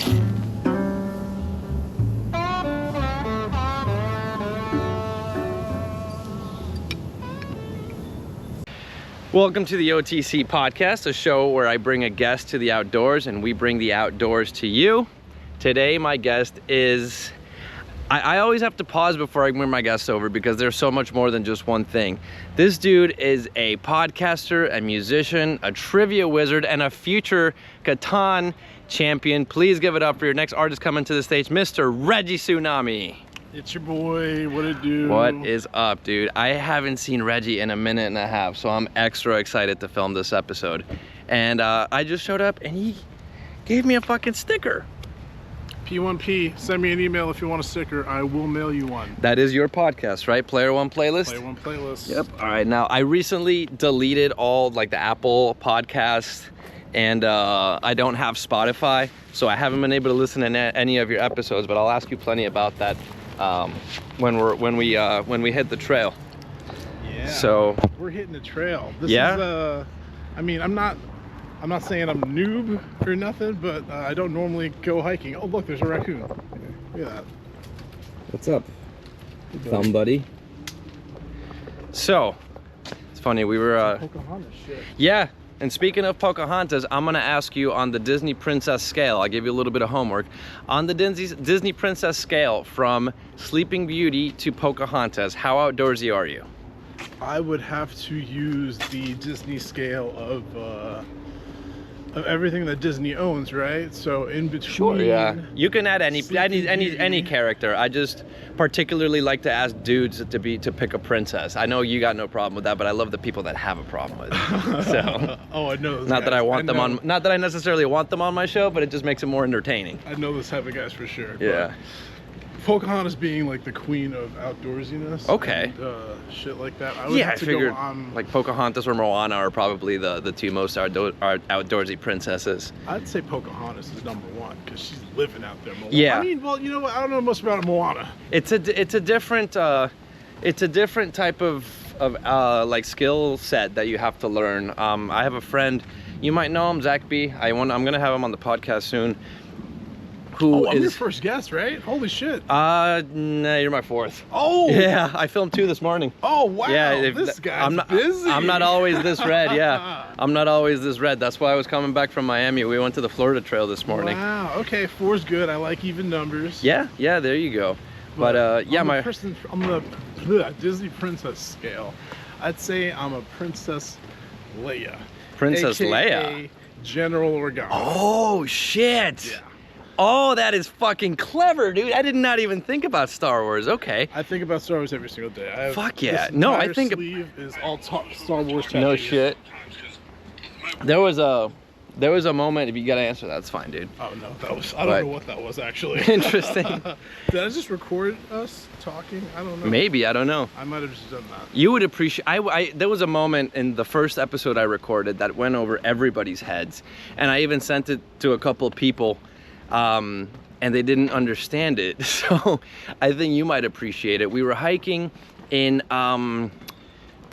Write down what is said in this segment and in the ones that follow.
Welcome to the OTC podcast, a show where I bring a guest to the outdoors and we bring the outdoors to you. Today, my guest is... I always have to pause before I bring my guests over because there's so much more than just one thing. This dude is a podcaster, a musician, a trivia wizard, and a future Catan champion. Please give it up for your next artist coming to the stage, Mr. Reggie Tsunami. It's your boy, what it do? What is up, dude? I haven't seen Reggie in a minute and a half, so I'm extra excited to film this episode. And I just showed up and he gave me a fucking sticker. P1P, send me an email if you want a sticker. I will mail you one. That is your podcast, right? Player One Playlist? Player One Playlist. Yep. All right, now I recently deleted all like the Apple podcasts and I don't have Spotify, so I haven't been able to listen to any of your episodes, but I'll ask you plenty about that when we hit the trail. Yeah. So we're hitting the trail. This yeah. is I mean, I'm not saying I'm a noob or nothing, but I don't normally go hiking. Oh look, there's a raccoon. Look at that. What's up, thumb buddy? So it's funny, we were Pocahontas shit. yeah. And speaking of Pocahontas, I'm gonna ask you on the Disney Princess scale, I'll give you a little bit of homework. On the Disney Princess scale from Sleeping Beauty to Pocahontas, how outdoorsy are you? I would have to use the Disney scale of everything that Disney owns, right? So in between. Sure, yeah. You can add any character. I just particularly like to ask dudes to pick a princess. I know you got no problem with that, but I love the people that have a problem with it. So. Oh, I know. Not that I want them on. Not that I necessarily want them on my show, but it just makes it more entertaining. I know this type of guys for sure. Yeah. Pocahontas being like the queen of outdoorsiness. Okay. And, shit like that. I would have to figured go on, like Pocahontas or Moana are probably the two most outdoorsy princesses. I'd say Pocahontas is number one because she's living out there. Moana. Yeah. I mean, well, you know what? I don't know much about Moana. It's a different type of like skill set that you have to learn. I have a friend, you might know him, Zach B. I'm gonna have him on the podcast soon. I'm your first guest, right? Holy shit. Nah, you're my fourth. Oh! Yeah, I filmed 2 this morning. Oh, wow. Yeah, this guy's busy. I'm not always this red, yeah. I'm not always this red. That's why I was coming back from Miami. We went to the Florida Trail this morning. Wow, okay, 4's good. I like even numbers. Yeah, there you go. But yeah, on the Disney princess scale, I'd say I'm a Princess Leia. Princess AKA Leia? General Organa. Oh, shit. Yeah. Oh, that is fucking clever, dude. I did not even think about Star Wars. Okay. I think about Star Wars every single day. Fuck yeah. This No, I entire think sleeve is all Star Wars tattoos. No shit. There was a moment, if you gotta answer that, it's fine, dude. Oh no, I don't know what that was actually. Interesting. Did I just record us talking? I don't know. Maybe, I don't know. I might have just done that. You would appreciate, there was a moment in the first episode I recorded that went over everybody's heads. And I even sent it to a couple of people. And they didn't understand it, so I think you might appreciate it. We were hiking in, oh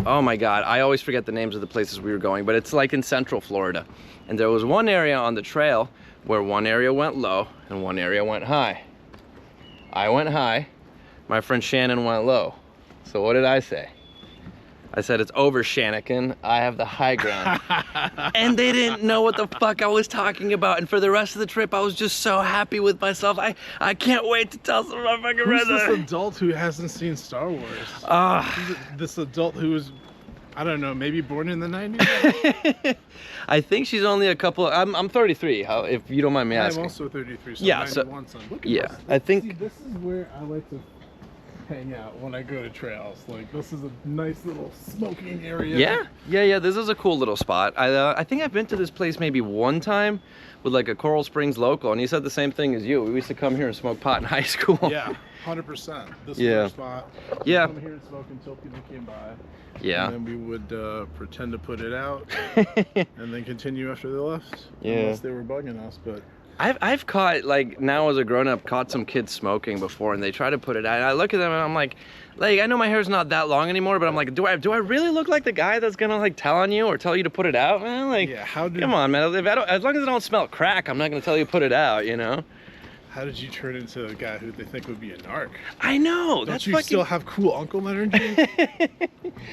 my God, I always forget the names of the places we were going, but it's like in Central Florida. And there was one area on the trail where one area went low and one area went high. I went high, my friend Shannon went low. So what did I say? I said, it's over, Shanakin. I have the high ground. And they didn't know what the fuck I was talking about. And for the rest of the trip, I was just so happy with myself. I can't wait to tell some of my fucking Who's friends. this adult who hasn't seen Star Wars? This adult who was, I don't know, maybe born in the 90s? I think she's only a couple, I'm 33, if you don't mind me asking. I'm also 33, so yeah, 91 son. Look at yeah, this. I think. See, this is where I like to hang out when I go to trails. Like, this is a nice little smoking area. Yeah, this is a cool little spot. I think I've been to this place maybe one time with like a Coral Springs local, and he said the same thing as you. We used to come here and smoke pot in high school. Yeah, 100%. This is our spot. Yeah. Come here and smoke until people came by. Yeah. And then we would pretend to put it out and then continue after they left. Yeah. Unless they were bugging us, but I've caught, like, now as a grown-up, caught some kids smoking before, and they try to put it out. And I look at them and I'm like, I know my hair's not that long anymore, but I'm like, do I really look like the guy that's gonna like tell on you or tell you to put it out, man? Like, yeah, come on, man. As long as I don't smell crack, I'm not gonna tell you to put it out, you know? How did you turn into a guy who they think would be a narc? I know. Don't that's you fucking... still have cool uncle energy?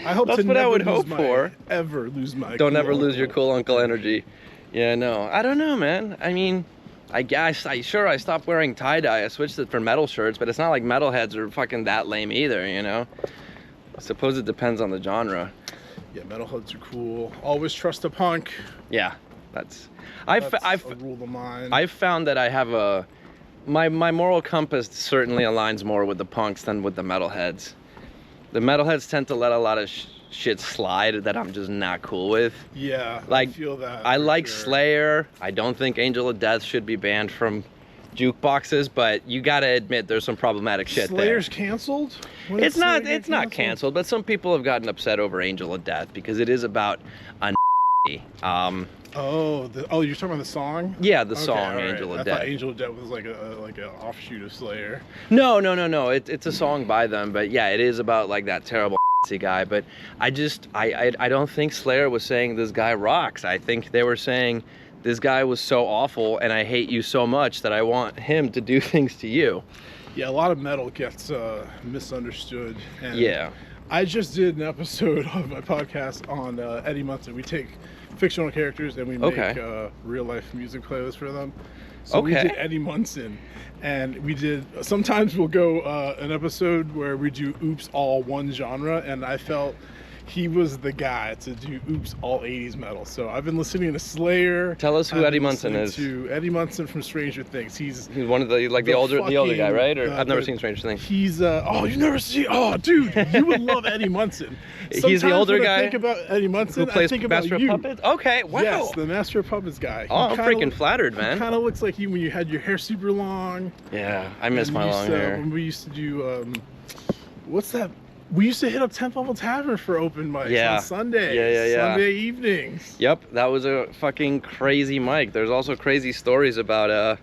I hope That's to what I never would lose hope my, for. ever lose my. Don't cool ever lose your uncle cool uncle energy. Yeah, no. I don't know, man. I mean, I guess I stopped wearing tie-dye. I switched it for metal shirts, but it's not like metalheads are fucking that lame either, you know? I suppose it depends on the genre. Yeah, metalheads are cool. Always trust a punk. Yeah, that's a rule of mine. I've found that I have a my moral compass certainly aligns more with the punks than with the metalheads. The metalheads tend to let a lot of shit slide that I'm just not cool with. Yeah, like I feel that. I like Slayer. I don't think Angel of Death should be banned from jukeboxes, but you gotta admit there's some problematic shit Slayer's there. Canceled? It's not canceled, but some people have gotten upset over Angel of Death because it is about a you're talking about the song? Yeah, the song right. Angel of I Death. thought Angel of Death was like an offshoot of Slayer. No. It's a song by them, but yeah, it is about like that terrible guy. But I don't think Slayer was saying this guy rocks. I think they were saying this guy was so awful and I hate you so much that I want him to do things to you. Yeah, a lot of metal gets misunderstood. And yeah. I just did an episode of my podcast on Eddie Munson. We take fictional characters and we make real life music playlists for them. So we did Eddie Munson, and we did, sometimes we'll go an episode where we do oops all one genre, and I felt he was the guy to do oops all 80s metal. So I've been listening to Slayer. Tell us who Eddie Munson is. To Eddie Munson from Stranger Things. He's one of the like the older guy, right? Or I've never seen Stranger Things. He's you've never seen? Oh, dude, you would love Eddie Munson. He's the older guy. I think about Eddie Munson. Who plays I think about Master you. of Puppets? Okay, wow. Yes, the Master of Puppets guy. Oh, I'm freaking flattered, man. He kind of looks like you when you had your hair super long. Yeah, I miss my long hair. When we used to do what's that? We used to hit up 10th Level Tavern for open mics on Sundays. Yeah. Sunday evenings. Yep, that was a fucking crazy mic. There's also crazy stories about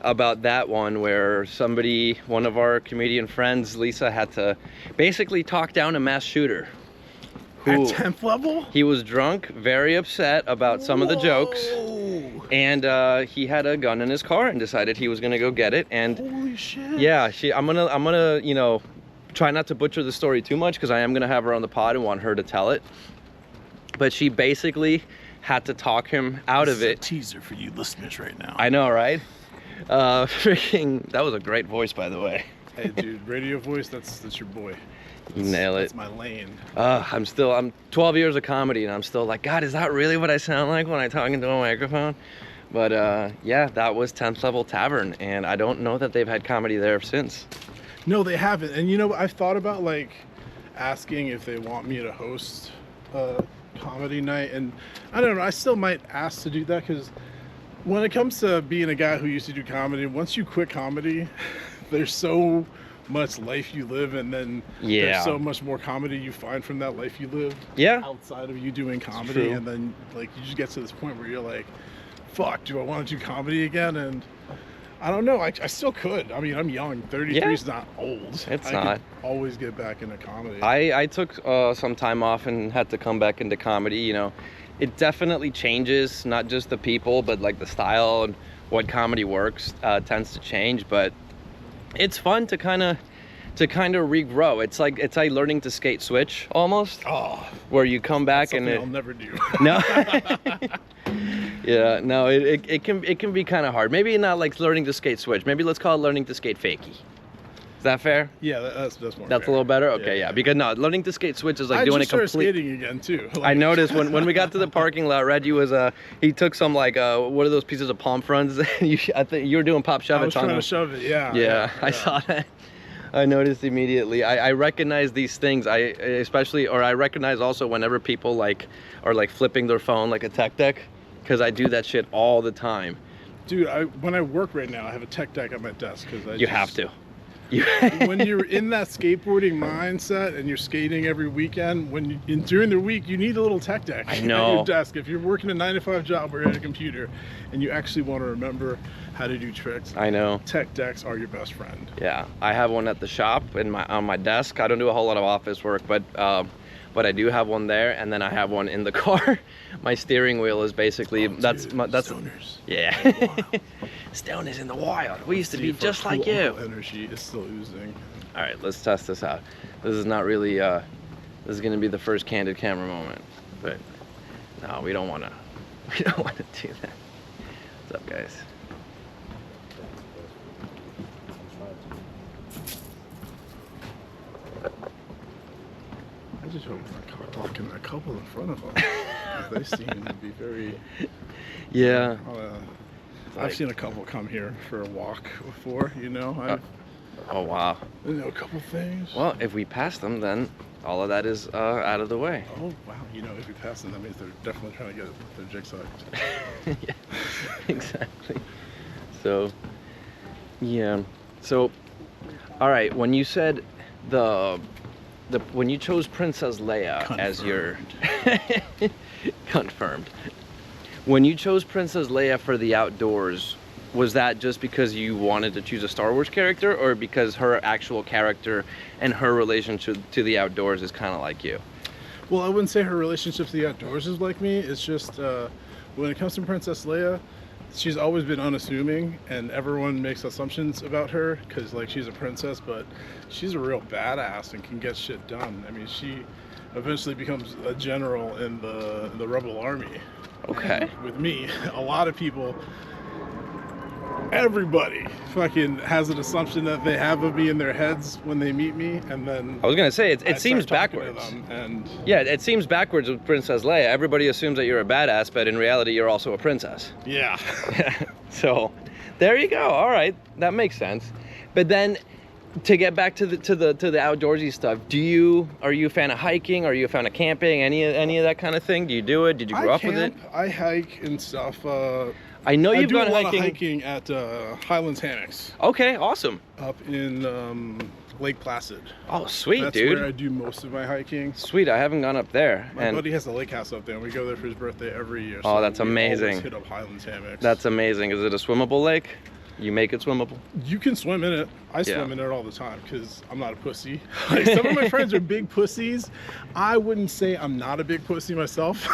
that one where one of our comedian friends, Lisa, had to basically talk down a mass shooter. At 10th level? He was drunk, very upset about some of the jokes. And he had a gun in his car and decided he was gonna go get it. And holy shit. Yeah, I'm gonna, you know, try not to butcher the story too much because I am gonna have her on the pod and want her to tell it. But she basically had to talk him out of it. A teaser for you listeners right now. I know, right? Freaking, that was a great voice, by the way. Hey, dude, radio voice, that's your boy. You nail it. That's my lane. I'm 12 years of comedy and I'm still like, God, is that really what I sound like when I talk into a microphone? But yeah, that was 10th Level Tavern, and I don't know that they've had comedy there since. No, they haven't. And you know, I've thought about like asking if they want me to host a comedy night, and I don't know, I still might ask to do that, because when it comes to being a guy who used to do comedy, once you quit comedy, there's so much life you live, and then there's so much more comedy you find from that life you live outside of you doing comedy. And then like you just get to this point where you're like, fuck, do I want to do comedy again? And I don't know, I still could. I mean, I'm young. 33 is not old. It's I not. could always get back into comedy. I took some time off and had to come back into comedy. You know, it definitely changes, not just the people, but like the style and what comedy works tends to change. But it's fun to kind of regrow. It's like learning to skate switch almost. Oh, where you come back and I'll never do. No. Yeah, no, it can be kind of hard. Maybe not like learning to skate switch. Maybe let's call it learning to skate fakie. Is that fair? Yeah, that's more. That's fair. A little better. Okay, yeah. Because no, learning to skate switch is like I doing just a complete. started skating again too. Like... I noticed when we got to the parking lot, Reggie was he took some like what are those pieces of palm fronds? I think you were doing pop shove it. I was trying to shove it. Yeah, I saw that. I noticed immediately. I recognize these things. I recognize also whenever people like are like flipping their phone like a tech deck, because I do that shit all the time. Dude, when I work right now, I have a tech deck on my desk because you have to. When you're in that skateboarding mindset and you're skating every weekend, during the week you need a little tech deck at your desk. If you're working a 9-to-5 job or at a computer and you actually want to remember how to do tricks, I know tech decks are your best friend. Yeah, I have one at the shop on my desk. I don't do a whole lot of office work, but but I do have one there, and then I have one in the car. My steering wheel is basically that's Stoners. yeah. Stoners in the wild. We used to be just like you. Energy is still oozing. All right, let's test this out. This is not really this is gonna be the first candid camera moment, but no, we don't wanna do that. What's up, guys? I just hope we're not blocking a couple in front of them. They seem to be very. Yeah. I've seen a couple come here for a walk before. You know. Oh wow. You know, a couple things. Well, if we pass them, then all of that is out of the way. Oh wow. You know, if we pass them, that means they're definitely trying to get their jigsaw. Yeah, exactly. So, yeah. So, all right. When you said when you chose Princess Leia as your confirmed, when you chose Princess Leia for the outdoors, was that just because you wanted to choose a Star Wars character, or because her actual character and her relationship to the outdoors is kind of like you? Well, I wouldn't say her relationship to the outdoors is like me. It's just when it comes to Princess Leia, she's always been unassuming, and everyone makes assumptions about her because, like, she's a princess, but she's a real badass and can get shit done. I mean, she eventually becomes a general in the Rebel Army. Okay. And with me, a lot of people, everybody fucking has an assumption that they have of me in their heads when they meet me, and then I was gonna say it I seems start talking to backwards. them, and Yeah, it seems backwards with Princess Leia. Everybody assumes that you're a badass, but in reality, you're also a princess. yeah. So, there you go. All right, that makes sense. But then, to get back to the outdoorsy stuff, are you a fan of hiking? Are you a fan of camping? Any of that kind of thing? Do you do it? Did you grow up with it? I hike and stuff. I know you've gone I do a lot hiking. of hiking at Highlands Hammocks Okay, awesome. up in Lake Placid. Oh, sweet, That's dude. where I do most of my hiking. Sweet, I haven't gone up there. My buddy has a lake house up there, and we go there for his birthday every year. Oh, that's we amazing. always hit up Highlands Hammocks. That's amazing. Is it a swimmable lake? You make it swimmable? You can swim in it. I Yeah. swim in it all the time because I'm not a pussy. Like, some of my friends are big pussies. I wouldn't say I'm not a big pussy myself.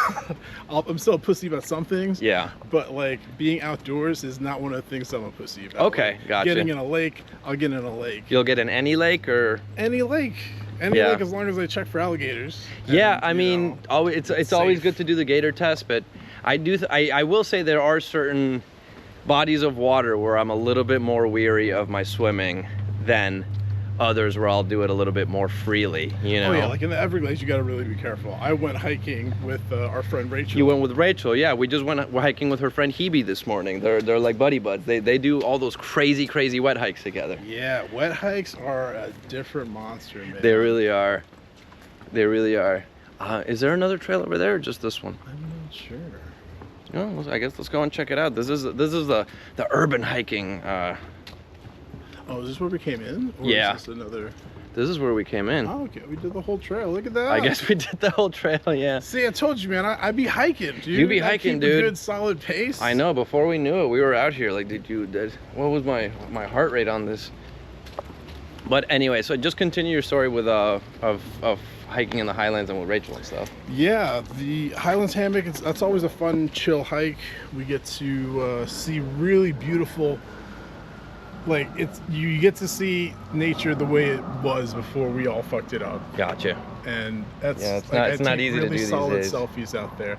I'm still a pussy about some things. Yeah. But like being outdoors is not one of the things I'm a pussy about. Okay, Like, gotcha. Getting in a lake, I'll get in a lake. You'll get in any lake or? Any lake. Any Yeah. lake, as long as I check for alligators. Yeah, And, I you mean, know, it's always safe. good to do the gator test, but I will say there are certain bodies of water where I'm a little bit more weary of my swimming than others where I'll do it a little bit more freely, you know? Oh yeah, like in the Everglades, you gotta really be careful. I went hiking with our friend Rachel. You went with Rachel, yeah. We just went hiking with her friend Hebe this morning. They're like buddy buds. They do all those crazy wet hikes together. Yeah, wet hikes are a different monster, man. They really are. They really are. Is there another trail over there or just this one? I'm not sure. Oh, I guess let's go and check it out. This is the urban hiking. Oh, is this where we came in? Or Yeah. Is this another? This is where we came in. Oh, okay, we did the whole trail. Look at that. I guess we did the whole trail, yeah. See, I told you, man. I be hiking, dude. You be I hiking, keep dude. A good solid pace. I know. Before we knew it, we were out here. Like, what was my heart rate on this? But anyway, so just continue your story with of hiking in the Highlands and with Rachel and stuff. Yeah, the Highlands Hammock. That's always a fun, chill hike. We get to see really beautiful. Like you get to see nature the way it was before we all fucked it up. Gotcha. And that's Yeah, it's like, not- it's I not take easy to really do these solid days. selfies out there.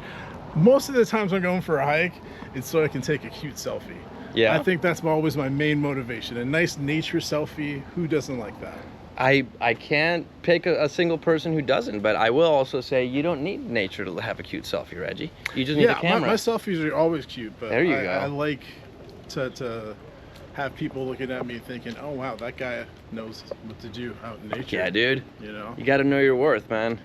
Most of the times I'm going for a hike, it's so I can take a cute selfie. Yeah. I think that's always my main motivation. A nice nature selfie. Who doesn't like that? I can't pick a single person who doesn't, but I will also say you don't need nature to have a cute selfie, Reggie. You just need a camera. My selfies are always cute, but There you go. I like to have people looking at me thinking, oh wow, that guy knows what to do out in nature. Yeah, dude. You know? You got to know your worth, man.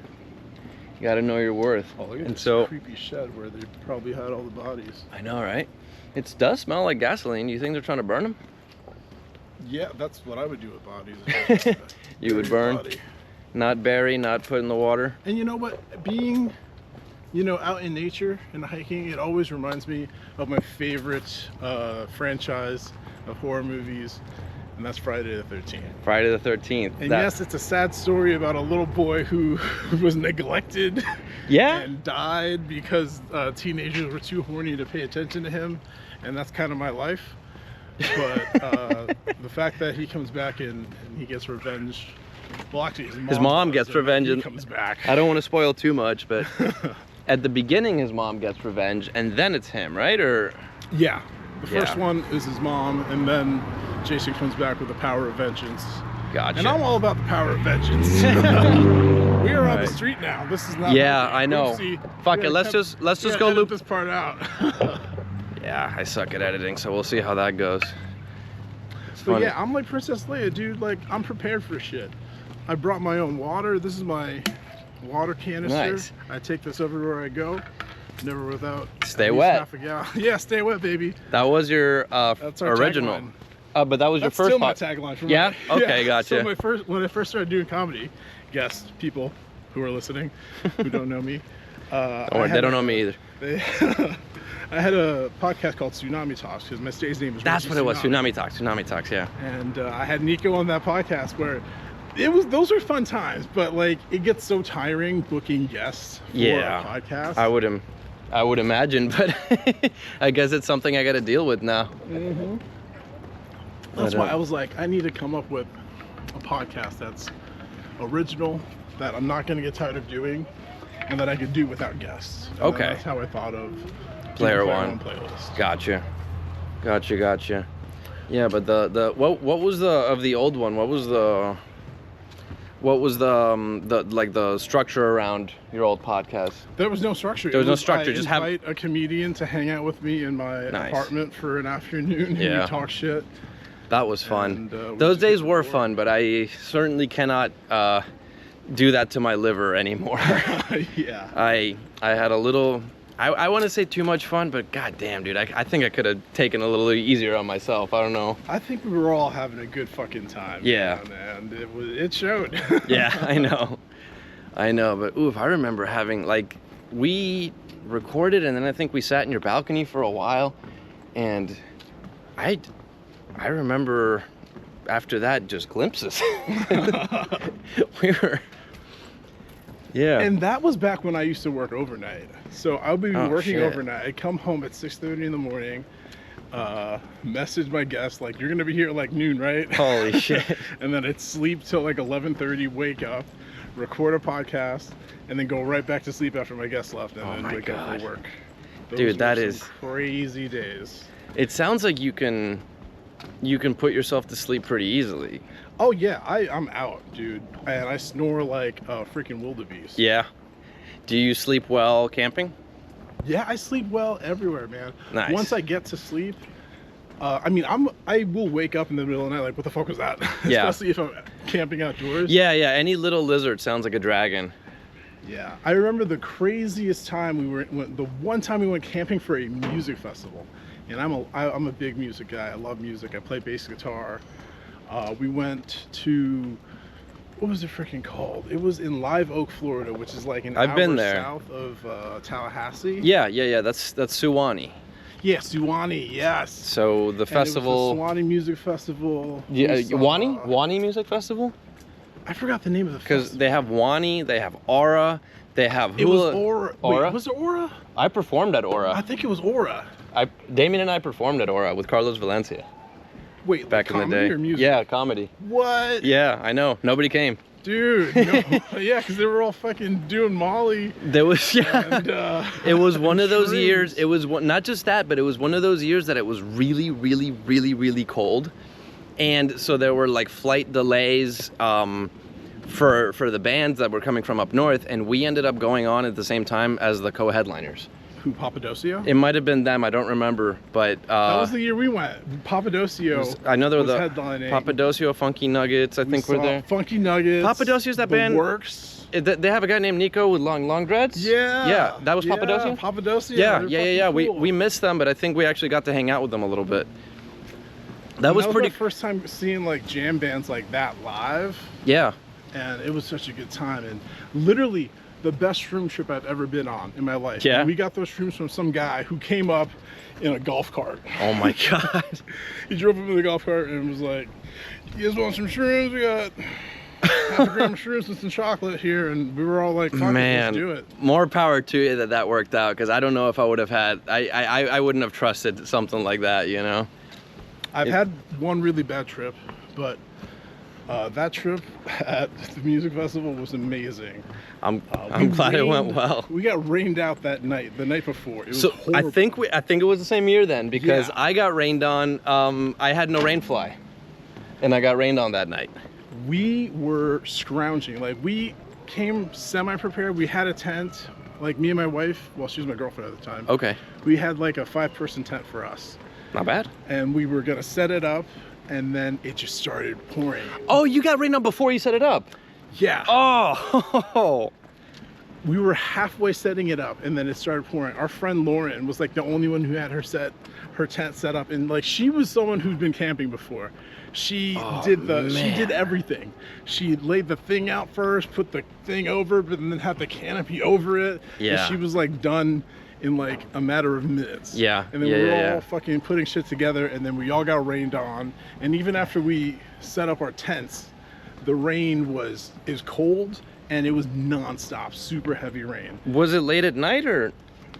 You got to know your worth. Oh, look at And this so, creepy shed where they probably had all the bodies. I know, right? It does smell like gasoline. You think they're trying to burn them? Yeah, that's what I would do with bodies. You would Bury a burn? body. Not bury, not put in the water? And you know what? Being, out in nature and hiking, it always reminds me of my favorite franchise of horror movies. and that's Friday the 13th. Friday the 13th. And yes, it's a sad story about a little boy who was neglected. Yeah. And died because teenagers were too horny to pay attention to him, and that's kind of my life. But the fact that he comes back and he gets revenge. Well, actually, his mom gets revenge and he comes back. I don't want to spoil too much, but at the beginning, his mom gets revenge, and then it's him, right? Or yeah, the first one is his mom, and then Jason comes back with the power of vengeance. Gotcha. And I'm all about the power of vengeance. We are on the street now. This is not. Yeah, I know. Fuck it. Let's just go loop this part out. Yeah, I suck at editing, so we'll see how that goes. But yeah, I'm like Princess Leia, dude. Like, I'm prepared for shit. I brought my own water. This is my water canister. Nice. I take this everywhere I go. Never without. Stay wet. Half a gallon. Yeah, stay wet, baby. That was your That's our original. But that was your first. Still my tagline. From yeah. Okay, yeah. gotcha. So when I first started doing comedy, guests, people who are listening, who don't know me. They don't know me either. I had a podcast called Tsunami Talks because my stage name is Reggie. That's what it was. Tsunami Talks. Yeah. And I had Nico on that podcast where those were fun times, but like it gets so tiring booking guests for a podcast. I would imagine, but I guess it's something I got to deal with now. Mm-hmm. That's why I was like, I need to come up with a podcast that's original, that I'm not going to get tired of doing, and that I could do without guests. And okay. That's how I thought of Player One playlist. Gotcha. Yeah, but what was the old one? What was the structure around your old podcast? There was no structure. There was no structure. Just invite a comedian to hang out with me in my apartment for an afternoon. And we talk shit. That was fun. Those days were fun, but I certainly cannot do that to my liver anymore. Yeah. I had a little. I want to say too much fun, but goddamn, dude, I think I could have taken a little easier on myself. I don't know. I think we were all having a good fucking time. Yeah. Man, and it showed. Yeah, I know. But oof, I remember having we recorded, and then I think we sat in your balcony for a while, and I remember after that just glimpses. We were. Yeah. And that was back when I used to work overnight. So I would be working overnight. I'd come home at 6:30 in the morning, message my guests, like, you're going to be here at like noon, right? Holy shit. And then I'd sleep till like 11:30, wake up, record a podcast, and then go right back to sleep after my guests left, and then wake up for work. Dude, that is crazy days. It sounds like you can put yourself to sleep pretty easily. Oh yeah, I'm out, dude, and I snore like a freaking wildebeest. Yeah. Do you sleep well camping? Yeah, I sleep well everywhere, man. Nice. Once I get to sleep, I will wake up in the middle of the night like, what the fuck was that? Yeah. Especially if I'm camping outdoors. Yeah. Any little lizard sounds like a dragon. Yeah, I remember the craziest time the one time we went camping for a music festival, and I'm a big music guy. I love music. I play bass guitar. We went to, what was it freaking called? It was in Live Oak, Florida, which is like an hour south of Tallahassee. Yeah. That's Suwannee. Yeah, Tsunami, yes. So the festival. It was the Tsunami Music Festival. Yeah, Wani Music Festival? I forgot the name of the festival. Because they have Wani, they have Aura, they have It was Aura. Wait, was it Aura? I performed at Aura. I think it was Aura. Damien and I performed at Aura with Carlos Valencia. Wait, back in the day. Or music? Yeah, comedy. What? Yeah, I know. Nobody came. Dude, no. Yeah, because they were all fucking doing Molly. There was, and, it was one of those years. It was not just that, but it was one of those years that it was really, really, really, really cold, and so there were like flight delays for the bands that were coming from up north, and we ended up going on at the same time as the co-headliners. Who, Papadosio? It might have been them. I don't remember, but that was the year we went. Papadosio. I know there were headlining. Papadosio, Funky Nuggets. I think were there. Funky Nuggets. Papadosio's that band. Works. They have a guy named Nico with long dreads. Yeah. Yeah, that was Papadosio. Papadosio. Yeah. Cool. We missed them, but I think we actually got to hang out with them a little bit. That was pretty. My first time seeing like jam bands like that live. Yeah. And it was such a good time, and literally the best shroom trip I've ever been on in my life. Yeah. And we got those shrooms from some guy who came up in a golf cart. Oh my God. He drove up in the golf cart and was like, "You guys want some shrooms? We got half a gram of shrooms with some chocolate here." And we were all like, "Fuck it, Man, let's do it." more power to you that that worked out, because I don't know if I would have had, I wouldn't have trusted something like that, you know? I've had one really bad trip, but that trip at the music festival was amazing. I'm glad it went well. We got rained out that night, the night before. It was So horrible. I think it was the same year then, because Yeah. I got rained on. I had no rain fly, and I got rained on that night. We were scrounging. Like, we came semi-prepared. We had a tent. Like, me and my wife, well, she was my girlfriend at the time. Okay, We had like a 5-person tent for us. not bad. And we were gonna set it up, and then it just started pouring. Oh, you got rained on before you set it up. Yeah. Oh. We were halfway setting it up, and then it started pouring. Our friend Lauren was like the only one who had her tent set up, and like, she was someone who'd been camping before. She she did everything. She laid the thing out first, put the thing over, but then had the canopy over it. Yeah. And she was like done in like a matter of minutes. Yeah. And then we were all fucking putting shit together, and then we all got rained on. And even after we set up our tents, the rain is cold, and it was nonstop, super heavy rain. Was it late at night or?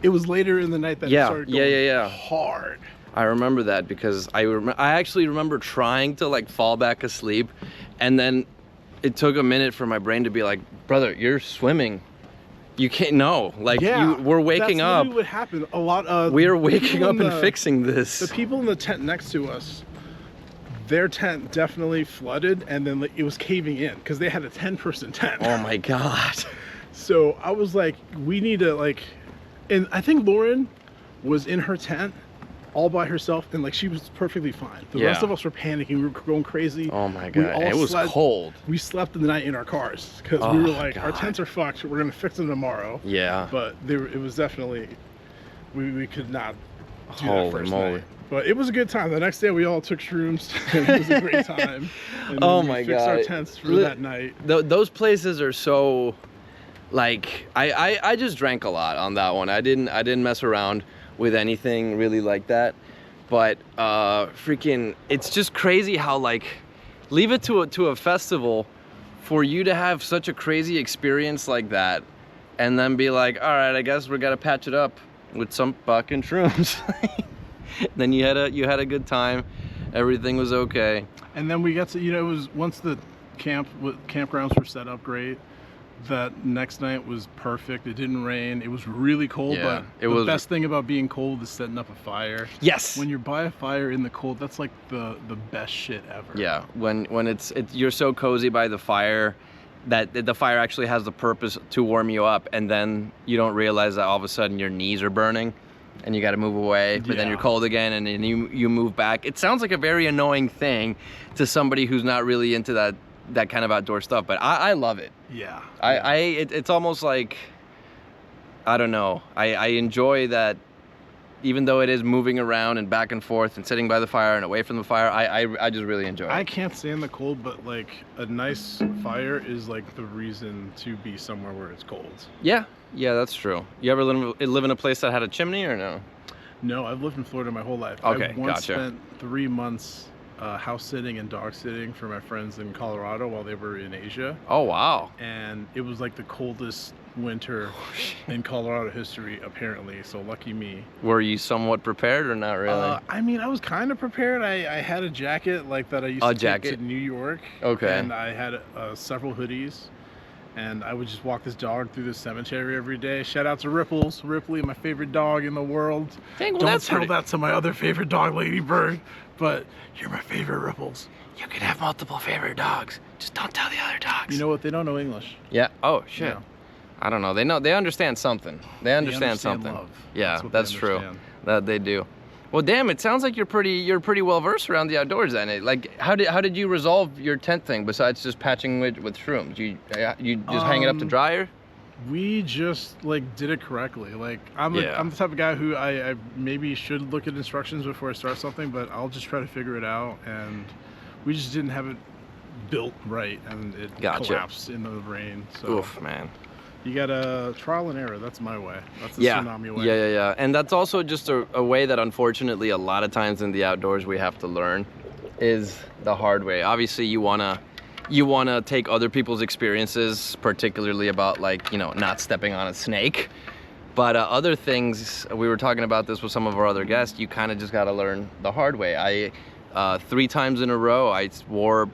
It was later in the night that it started going hard. I remember that, because I actually remember trying to like fall back asleep, and then it took a minute for my brain to be like, "Brother, you're swimming. You can't like we're waking that's up. Literally what happened. A lot. We are waking up and fixing this." The people in the tent next to us, their tent definitely flooded, and then it was caving in because they had a 10-person tent. Oh my God. So I was like, we need to like, and I think Lauren was in her tent all by herself, and like, she was perfectly fine. The rest of us were panicking. We were going crazy. Oh my God. It was cold. We slept the night in our cars because we were like, our tents are fucked. We're gonna fix them tomorrow. Yeah. But it was definitely, we could not do Holy that first moly. night. But it was a good time. The next day we all took shrooms. It was a great time. And Oh we my fixed God. our tents for that night. Those places are so, like, I just drank a lot on that one. I didn't mess around with anything really like that. But freaking, it's just crazy how, like, leave it to a festival for you to have such a crazy experience like that, and then be like, all right, I guess we gotta patch it up with some fucking shrooms. Then you had a good time, everything was okay. And then we got to, it was once the campgrounds were set up great. That next night was perfect. It didn't rain. It was really cold, but the best thing about being cold is setting up a fire. Yes. When you're by a fire in the cold, that's like the best shit ever. Yeah. When it's you're so cozy by the fire that the fire actually has the purpose to warm you up, and then you don't realize that all of a sudden your knees are burning and you got to move away, but then you're cold again, and then you move back. It sounds like a very annoying thing to somebody who's not really into that kind of outdoor stuff, but I love it. Yeah. It's almost like, I don't know, I enjoy that, even though it is moving around and back and forth and sitting by the fire and away from the fire. I just really enjoy it. I can't stand the cold, but like, a nice fire is like the reason to be somewhere where it's cold. Yeah, that's true. You ever live in a place that had a chimney or no? No, I've lived in Florida my whole life. Okay, I once gotcha. spent 3 months house sitting and dog sitting for my friends in Colorado while they were in Asia. Oh, wow. And it was like the coldest winter in Colorado history, apparently, so lucky me. Were you somewhat prepared or not really? I mean, I was kind of prepared. I had a jacket like that I used to take to New York. Okay. And I had several hoodies. And I would just walk this dog through the cemetery every day. Shout out to Ripley, my favorite dog in the world. Dang, well, Don't tell that to my other favorite dog, Ladybird, but you're my favorite Ripples. You can have multiple favorite dogs. Just don't tell the other dogs. You know what? They don't know English. Yeah. Oh, shit. Yeah. I don't know. They understand something. They understand something. Love. Yeah, That's true. understand. That they do. Well, damn, it sounds like you're pretty well versed around the outdoors then. Like, how did you resolve your tent thing besides just patching with shrooms? You just hang it up to dry, or? We just like did it correctly. Like, I'm the type of guy who I maybe should look at instructions before I start something, but I'll just try to figure it out. And we just didn't have it built right, and it collapsed in the rain. So Oof, man. You got a trial and error. That's my way. That's the Yeah. Tsunami way. Yeah. And that's also just a way that unfortunately a lot of times in the outdoors we have to learn is the hard way. Obviously you wanna take other people's experiences, particularly about like, you know, not stepping on a snake. But other things, we were talking about this with some of our other guests, you kind of just gotta learn the hard way. 3 times in a row, I wore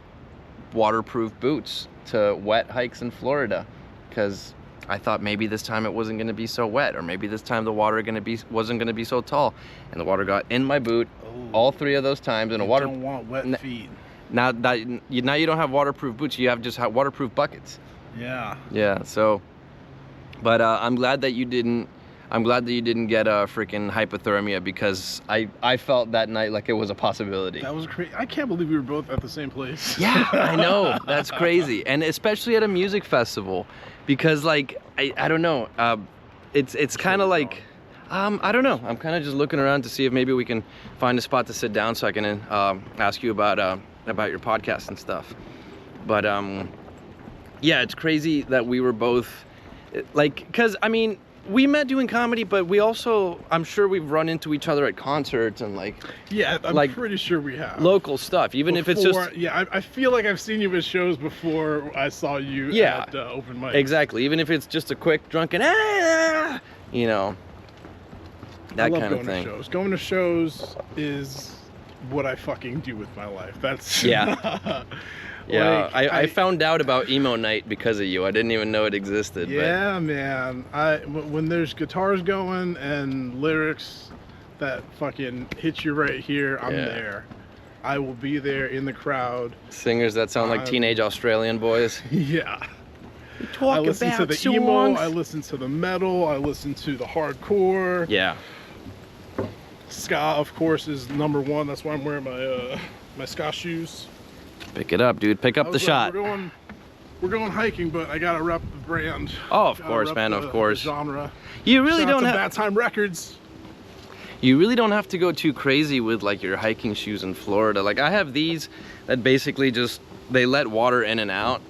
waterproof boots to wet hikes in Florida because I thought maybe this time it wasn't gonna be so wet, or maybe this time the water wasn't gonna be so tall, and the water got in my boot all 3 of those times. And You don't want wet feet. Now you don't have waterproof boots, you have just waterproof buckets. Yeah. Yeah. So, but I'm glad that you didn't get a freaking hypothermia, because I felt that night like it was a possibility. That was crazy. I can't believe we were both at the same place. Yeah, I know. That's crazy. And especially at a music festival, because like, I don't know. It's kind of like, I don't know. I'm kind of just looking around to see if maybe we can find a spot to sit down so I can ask you about your podcast and stuff. But yeah, it's crazy that we were both like, because I mean, we met doing comedy, but we also, I'm sure we've run into each other at concerts and like, yeah, I'm like pretty sure we have local stuff, even if it's just, yeah, I feel like I've seen you at shows before I saw you at open mic. Exactly, even if it's just a quick drunken you know, that kind of thing. Going to shows is what I fucking do with my life. That's yeah. Yeah, like, I found out about emo night because of you. I didn't even know it existed. Yeah, man. When there's guitars going and lyrics that fucking hit you right here, I'm there. I will be there in the crowd. Singers that sound like teenage Australian boys. Yeah. I listen to the emo, I listen to the metal, I listen to the hardcore. Yeah. Ska, of course, is #1. That's why I'm wearing my ska shoes. Pick it up, dude. Pick up the shot. We're going hiking, but I gotta rep the brand. Oh, of course, man. Of course. Genre. You really don't have Bad Time Records. You really don't have to go too crazy with like your hiking shoes in Florida. Like I have these that basically just they let water in and out.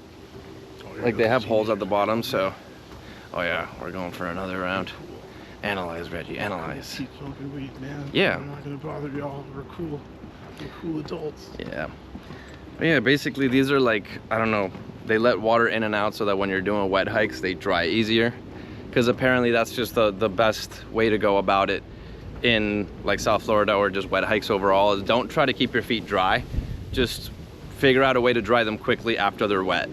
Like they have holes at the bottom, so. Oh yeah, we're going for another round. Analyze, Reggie. Analyze. Keep smoking weed, man. Yeah. I'm not gonna bother y'all. We're cool. We're cool adults. Yeah. Yeah, basically these are like, I don't know, they let water in and out so that when you're doing wet hikes, they dry easier. Because apparently that's just the best way to go about it in like South Florida or just wet hikes overall, is don't try to keep your feet dry. Just figure out a way to dry them quickly after they're wet.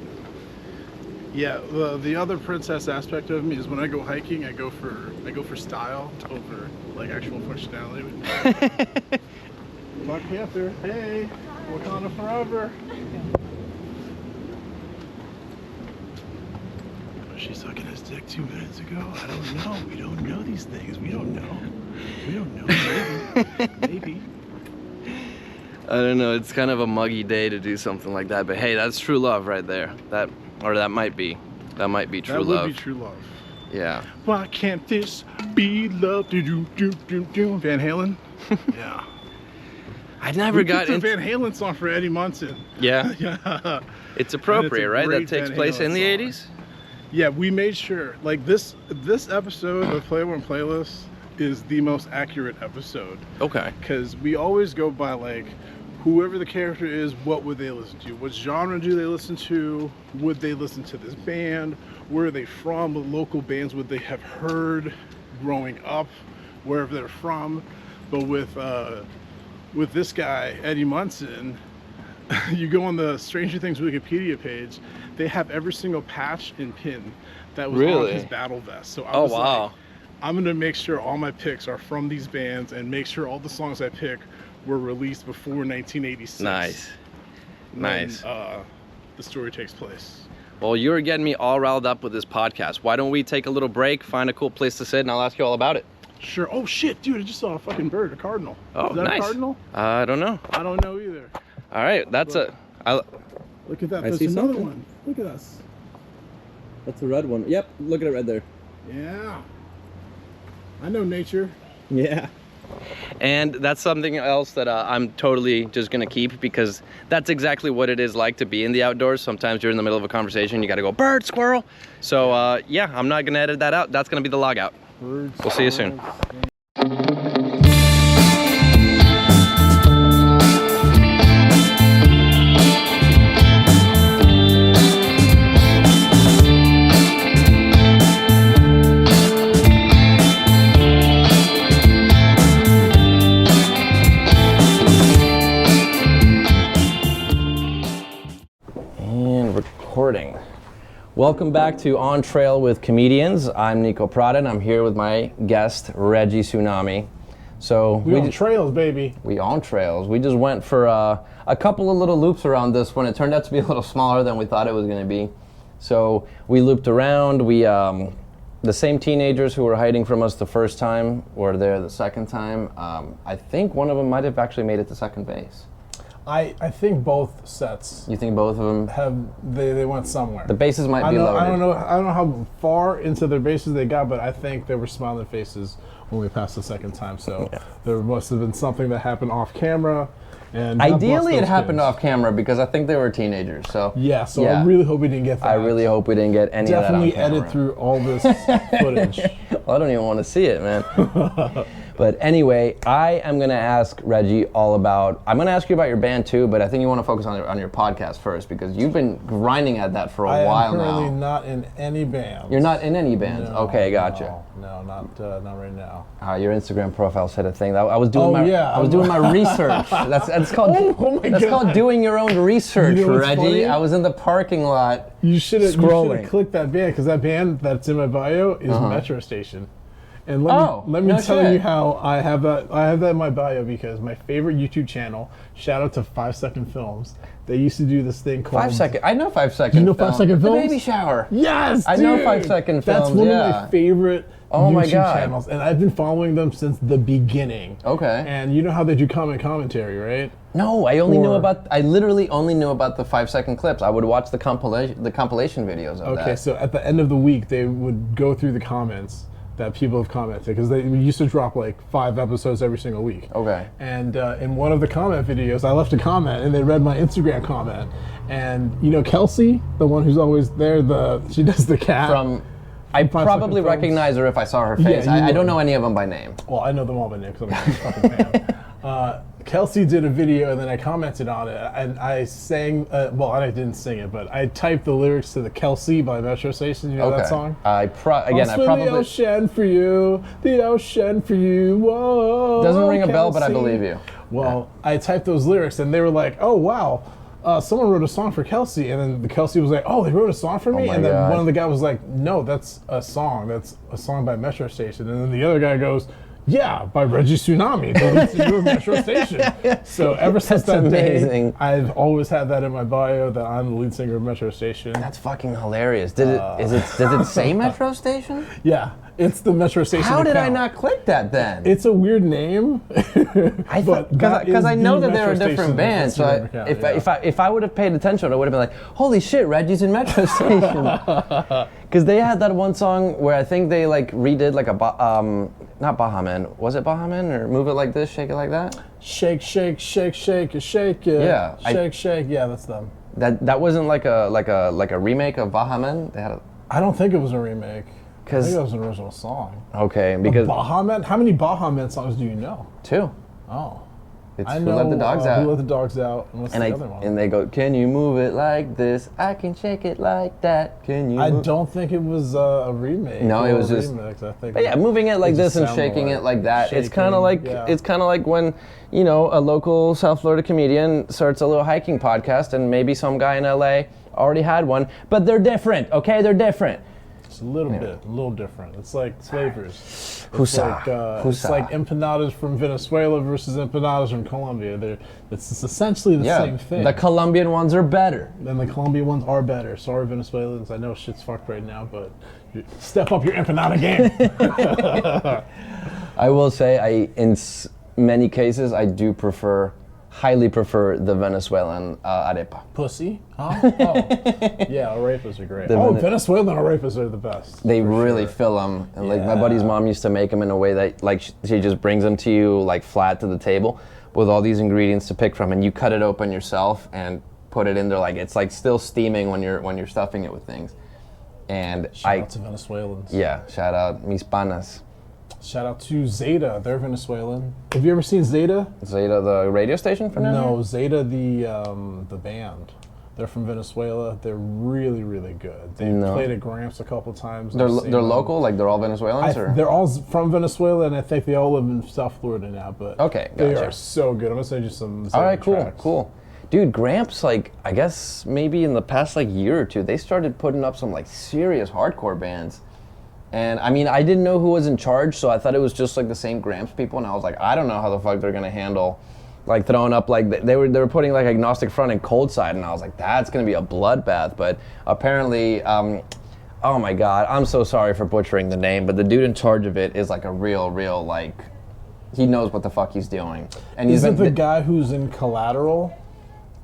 Yeah, the other princess aspect of me is when I go hiking, I go for style over like actual functionality. Black Panther, hey, Wakanda forever. Was she sucking his dick 2 minutes ago? I don't know. We don't know these things. We don't know. We don't know. Maybe. I don't know. It's kind of a muggy day to do something like that, but hey, that's true love right there. That might be true love. That would be true love. Yeah. Why can't this be love? Do Van Halen. Yeah. I never got into Van Halen song for Eddie Munson. Yeah. Yeah. It's appropriate, right? That takes place in the 80s? Yeah, we made sure. Like this episode of Playboy and Playlist is the most accurate episode. Okay. Because we always go by like whoever the character is, what would they listen to? What genre do they listen to? Would they listen to this band? Where are they from? What local bands would they have heard growing up? Wherever they're from. But with this guy, Eddie Munson, you go on the Stranger Things Wikipedia page, they have every single patch and pin that was on his battle vest. So I was like, I'm gonna make sure all my picks are from these bands and make sure all the songs I pick were released before 1986. Nice. Nice. The story takes place. Well, you're getting me all riled up with this podcast. Why don't we take a little break, find a cool place to sit, and I'll ask you all about it. Sure. Oh shit, dude! I just saw a fucking bird, a cardinal. Oh, is that nice. a cardinal? I don't know. I don't know either. All right, that's Look at that. There's another one. Look at us. That's a red one. Yep, look at it right there. Yeah. I know nature. Yeah. And that's something else that I'm totally just gonna keep, because that's exactly what it is like to be in the outdoors. Sometimes you're in the middle of a conversation, you gotta go, bird, squirrel. So yeah, I'm not gonna edit that out. That's gonna be the log out. We'll see you soon. Recording. Welcome back to On Trail with Comedians. I'm Nico Prada, and I'm here with my guest, Reggie Tsunami. So we on trails, baby. We on trails. We just went for a couple of little loops around this one. It turned out to be a little smaller than we thought it was going to be. So we looped around. We the same teenagers who were hiding from us the first time were there the second time. I think one of them might have actually made it to second base. I think both sets. You think both of them have they went somewhere? The bases might be loaded. I don't know how far into their bases they got, but I think they were smiling faces when we passed the second time. So there must have been something that happened off camera. And ideally, it happened off camera because I think they were teenagers. So I really hope we didn't get that. I really hope we didn't get any of that on camera. Definitely edit through all this footage. Well, I don't even want to see it, man. But anyway, I am going to ask Reggie all about, I'm going to ask you about your band too, but I think you want to focus on your podcast first, because you've been grinding at that for a while now. I'm currently not in any bands. You're not in any bands? No, okay, gotcha. No, not right now. Your Instagram profile said a thing. I was doing doing my research. That's called doing your own research, Reggie. Funny? I was in the parking lot. You should have clicked that band, because that band that's in my bio is Metro Station. And let me tell you how I have that in my bio, because my favorite YouTube channel, shout out to 5 Second Films, they used to do this thing called 5 Second. I know 5 Second. You know 5 Second Films? The Baby Shower. Yes, I know 5 Second Films. That's one of my favorite YouTube channels, and I've been following them since the beginning. Okay. And you know how they do commentary, right? No, I literally only knew about the 5 second clips. I would watch the compilation videos of that. Okay, so at the end of the week, they would go through the comments that people have commented, because they used to drop like 5 episodes every single week. Okay. And in one of the comment videos, I left a comment, and they read my Instagram comment. And you know Kelsey, the one who's always there, she does the cat. I probably recognize her if I saw her face. Yeah, I don't know any of them by name. Well, I know them all by name because I'm a huge fucking fan. Kelsey did a video, and then I commented on it, and I sang, I didn't sing it, but I typed the lyrics to the Kelsey by Metro Station. You know that song? I probably... the ocean for you, the ocean for you, whoa. Doesn't ring a bell, but I believe you. Well, I typed those lyrics, and they were like, oh, wow. Someone wrote a song for Kelsey, and then the Kelsey was like, oh, they wrote a song for me? And then one of the guys was like, no, that's a song by Metro Station. And then the other guy goes, yeah, by Reggie Tsunami, the lead singer of Metro Station. So ever since that day, I've always had that in my bio, that I'm the lead singer of Metro Station. That's fucking hilarious. Does it say Metro Station? Yeah, it's the Metro Station How did account. I not click that then? It's a weird name. Because I know that they're a different band. So if I would have paid attention, I would have been like, holy shit, Reggie's in Metro Station. Because they had that one song where I think they like redid like not Baha Man. Was it Baha Man, or Move It Like This, Shake It Like That? Shake, shake, shake, shake it, shake it. Yeah. Shake, shake. Yeah, that's them. That wasn't like a remake of Baha Man. They had I don't think it was a remake. I think it was an original song. Okay, because Baha Man. How many Baha Man songs do you know? 2. Oh. It's Who Let the Dogs Out. Who Let the Dogs Out. And what's the other one? And they go, can you move it like this? I can shake it like that. Can you? I don't think it was a remake. No, it was just. Remix, I think. But yeah, moving it like this and shaking it like that. It's kind of like when a local South Florida comedian starts a little hiking podcast, and maybe some guy in LA already had one, but they're different. Okay, they're different. It's a little different. It's like flavors. It's It's like empanadas from Venezuela versus empanadas from Colombia. It's essentially the same thing. The Colombian ones are better. And the Colombian ones are better. Sorry, Venezuelans. I know shit's fucked right now, but step up your empanada game. I will say, in many cases, I do prefer highly prefer the Venezuelan arepa. Pussy? Huh? Oh. Yeah, arepas are great. Venezuelan arepas are the best. They really fill them. And like my buddy's mom used to make them in a way that like she just brings them to you like flat to the table with all these ingredients to pick from, and you cut it open yourself and put it in there. Like it's like still steaming when you're stuffing it with things. And shout out to Venezuelans. Yeah, shout out mis panas. Shout out to Zeta, they're Venezuelan. Have you ever seen Zeta? Zeta, the radio station from down No, here? Zeta, the band. They're from Venezuela. They're really, really good. They played at Gramps a couple times. They're local, like they're all Venezuelans, or they're all from Venezuela, and I think they all live in South Florida now. But okay, they are so good. I'm gonna send you some. All right, cool, tracks. cool. Dude, Gramps, like I guess maybe in the past like year or two, they started putting up some like serious hardcore bands. And I mean, I didn't know who was in charge, so I thought it was just like the same Gramps people, and I was like, I don't know how the fuck they're gonna handle like throwing up like they were putting like Agnostic Front and Cold Side, and I was like, that's gonna be a bloodbath. But apparently, oh my god, I'm so sorry for butchering the name, but the dude in charge of it is like a real like, he knows what the fuck he's doing. And isn't the guy who's in Collateral?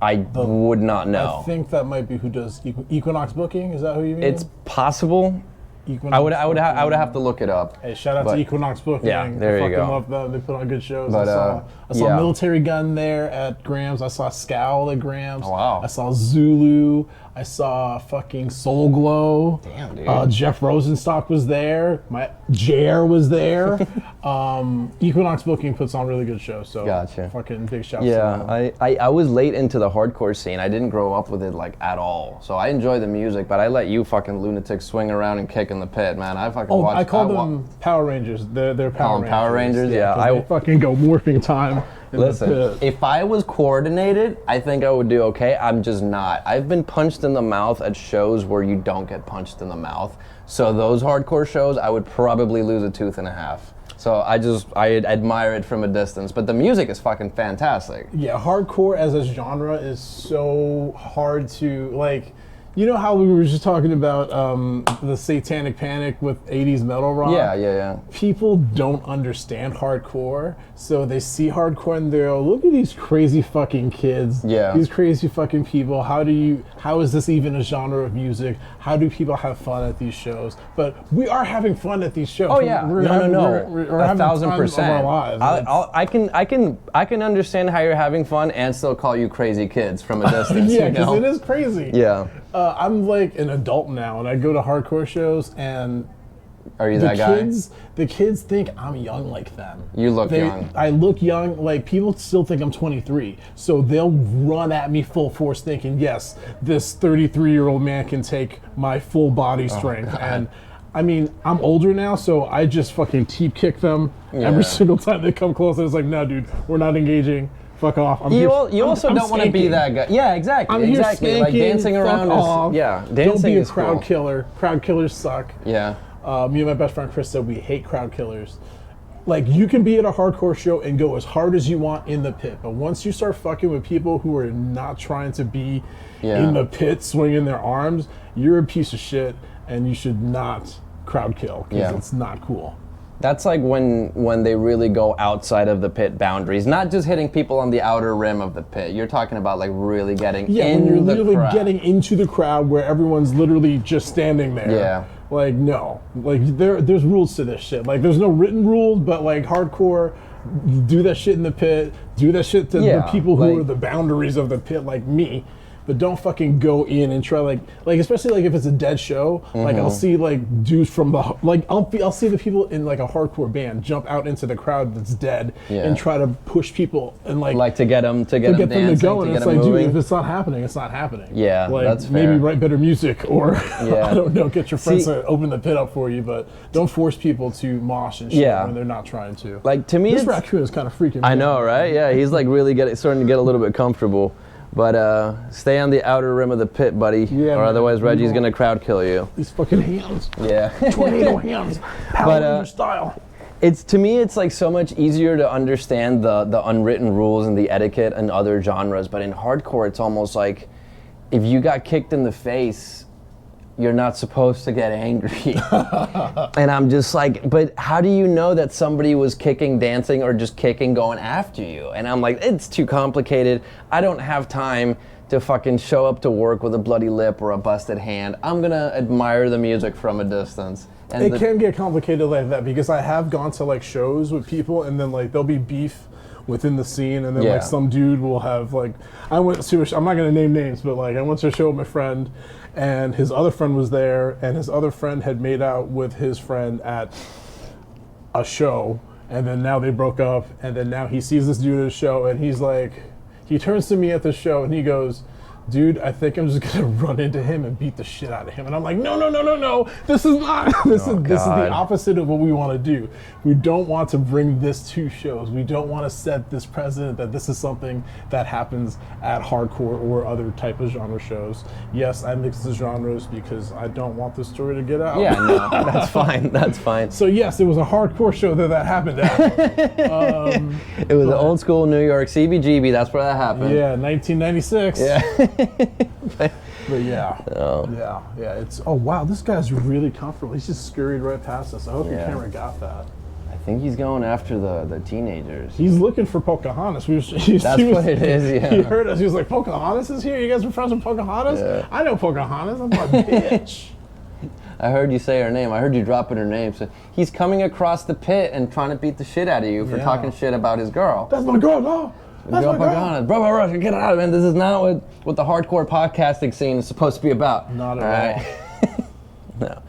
I would not know. I think that might be who does Equinox booking. Is that who you mean? It's possible. Equinox I would have to look it up. Hey, shout out to Equinox Booking. Yeah, there you go. Love them. They put on good shows. But, I saw Military Gun there at Grams. I saw Scowl at Grams. Oh, wow. I saw Zulu. I saw fucking Soul Glow. Damn, dude. Jeff Rosenstock was there. Jer was there. Equinox Booking puts on really good shows. So gotcha. Fucking big shout out to them. I was late into the hardcore scene. I didn't grow up with it like at all. So I enjoy the music, but I let you fucking lunatics swing around and kick in the pit, man. I fucking watch. I call them Power Rangers. They're Power Rangers. Power Rangers, yeah. I fucking go morphing time. Listen, if I was coordinated, I think I would do okay. I'm just not. I've been punched in the mouth at shows where you don't get punched in the mouth. So those hardcore shows, I would probably lose a tooth and a half. So I admire it from a distance, but the music is fucking fantastic. Yeah, hardcore as a genre is so hard to, like, you know how we were just talking about the satanic panic with 80s metal rock? Yeah. People don't understand hardcore, so they see hardcore and they're, look at these crazy fucking kids. Yeah. These crazy fucking people. How is this even a genre of music? How do people have fun at these shows? But we are having fun at these shows. Oh yeah, we're no. We're having 1,000%. Of our lives. I can understand how you're having fun and still call you crazy kids from a distance. Yeah, because it is crazy. Yeah. I'm like an adult now, and I go to hardcore shows, and are you that guy? The kids think I'm young like them. You look young. I look young. Like, people still think I'm 23, so they'll run at me full force, thinking, yes, this 33-year-old man can take my full body strength. And I mean, I'm older now, so I just fucking teep kick them every single time they come close. And it's like, no, dude, we're not engaging. Fuck off. You also don't want to be that guy. Yeah, exactly. I'm exactly. Here skanking, like dancing around off. dancing don't be a is crowd cool. killer. Crowd killers suck. Yeah. Me and my best friend Chris said we hate crowd killers. Like, you can be at a hardcore show and go as hard as you want in the pit, but once you start fucking with people who are not trying to be in the pit swinging their arms, you're a piece of shit, and you should not crowd kill, because it's not cool. That's like when they really go outside of the pit boundaries, not just hitting people on the outer rim of the pit. You're talking about like really getting when you're literally getting into the crowd where everyone's literally just standing there. Yeah. Like, no. Like, there's rules to this shit. Like, there's no written rules, but like hardcore, do that shit in the pit, do that shit to the people who are the boundaries of the pit, like me. But don't fucking go in and try like especially like if it's a dead show, like I'll see like dudes from the I'll see the people in like a hardcore band jump out into the crowd that's dead and try to push people and like to get them to go, and it's like, dude, if it's not happening, it's not happening. Yeah, like, that's fair. Maybe write better music, or I don't know, get your friends to open the pit up for you, but don't force people to mosh and shit when they're not trying to. Like, to me, this raccoon is kind of freaking me I know, right? Yeah, he's like really starting to get a little bit comfortable. But stay on the outer rim of the pit, buddy, or otherwise Reggie's gonna crowd kill you. These fucking hands. Yeah. Tornado hands. Power Ranger style. To me, it's like so much easier to understand the unwritten rules and the etiquette in other genres. But in hardcore, it's almost like if you got kicked in the face, you're not supposed to get angry. And I'm just like, but how do you know that somebody was kicking, dancing, or just kicking, going after you? And I'm like, it's too complicated. I don't have time to fucking show up to work with a bloody lip or a busted hand. I'm gonna admire the music from a distance. And it can get complicated like that, because I have gone to like shows with people, and then like there'll be beef within the scene, and then like some dude will have like, I went to I'm not gonna name names, but like I went to a show with my friend, and his other friend was there, and his other friend had made out with his friend at a show, and then now they broke up, and then now he sees this dude at a show, and he's like, he turns to me at the show and he goes, dude, I think I'm just gonna run into him and beat the shit out of him. And I'm like, no, this is not, this is the opposite of what we want to do. We don't want to bring this to shows. We don't want to set this precedent that this is something that happens at hardcore or other type of genre shows. Yes, I mix the genres because I don't want the story to get out. Yeah, no, that's fine, that's fine. So yes, it was a hardcore show that happened at. It was old school New York, CBGB, that's where that happened. Yeah, 1996. Yeah. But yeah, yeah. It's, oh wow, this guy's really comfortable. He's just scurried right past us. I hope your camera got that. I think he's going after the teenagers. He's looking for Pocahontas. That's what it is, yeah. He heard us. He was like, Pocahontas is here? You guys are friends with Pocahontas? Yeah. I know Pocahontas. I'm a bitch. I heard you say her name. I heard you dropping her name. So he's coming across the pit and trying to beat the shit out of you for talking shit about his girl. That's my girl, no. That's my girl. Bro, get out of it, man. This is not what the hardcore podcasting scene is supposed to be about. Not at all. No.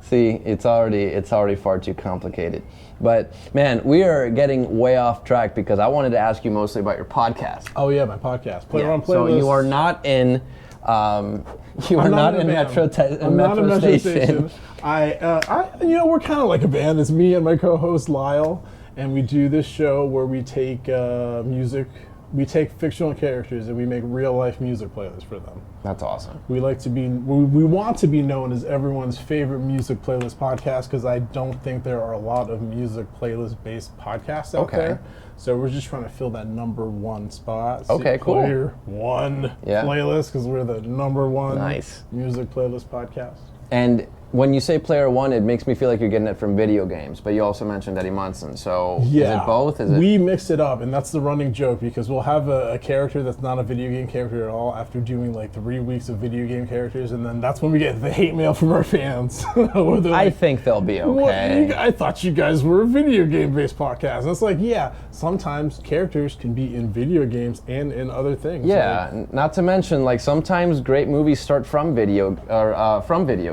See, it's already far too complicated. But man, we are getting way off track because I wanted to ask you mostly about your podcast. Oh yeah, my podcast. Player on Playlist. So you are not in Metro Station. We're kind of like a band. It's me and my co-host Lyle, and we do this show where we take we take fictional characters and we make real life music playlists for them. That's awesome. We want to be known as everyone's favorite music playlist podcast, because I don't think there are a lot of music playlist based podcasts out there. So we're just trying to fill that number one spot. Okay, cool. Player one playlist, because we're the number one music playlist podcast. And when you say player one, it makes me feel like you're getting it from video games, but you also mentioned Eddie Munson, so is it both? We mix it up, and that's the running joke, because we'll have a character that's not a video game character at all after doing like 3 weeks of video game characters, and then that's when we get the hate mail from our fans. I think they'll be okay. I thought you guys were a video game-based podcast. And it's like, yeah, sometimes characters can be in video games and in other things. Yeah, not to mention, like, sometimes great movies start from video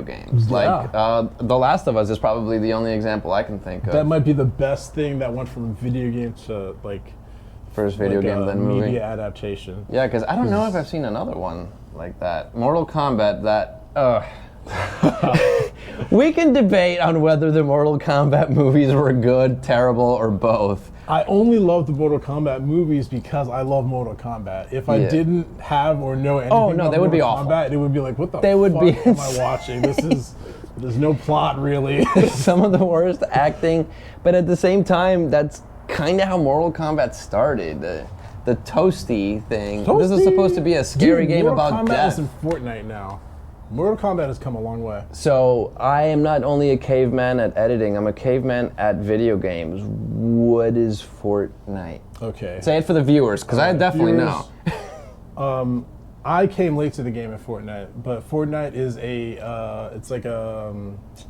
games. The Last of Us is probably the only example I can think of. That might be the best thing that went from video game to like first video game then movie. Media adaptation. Yeah, because I don't know if I've seen another one like that. Mortal Kombat. We can debate on whether the Mortal Kombat movies were good, terrible, or both. I only love the Mortal Kombat movies because I love Mortal Kombat. If I didn't have or know anything about they would be Mortal awful. Kombat, it would be like, what the fuck am I watching? There's no plot, really. Some of the worst acting, but at the same time, that's kind of how Mortal Kombat started. The toasty thing. This is supposed to be a scary game about death. Mortal Kombat is in Fortnite now. Mortal Kombat has come a long way. So I am not only a caveman at editing, I'm a caveman at video games. What is Fortnite? Okay. Say it for the viewers, because I definitely know. I came late to the game at Fortnite, but Fortnite is it's like a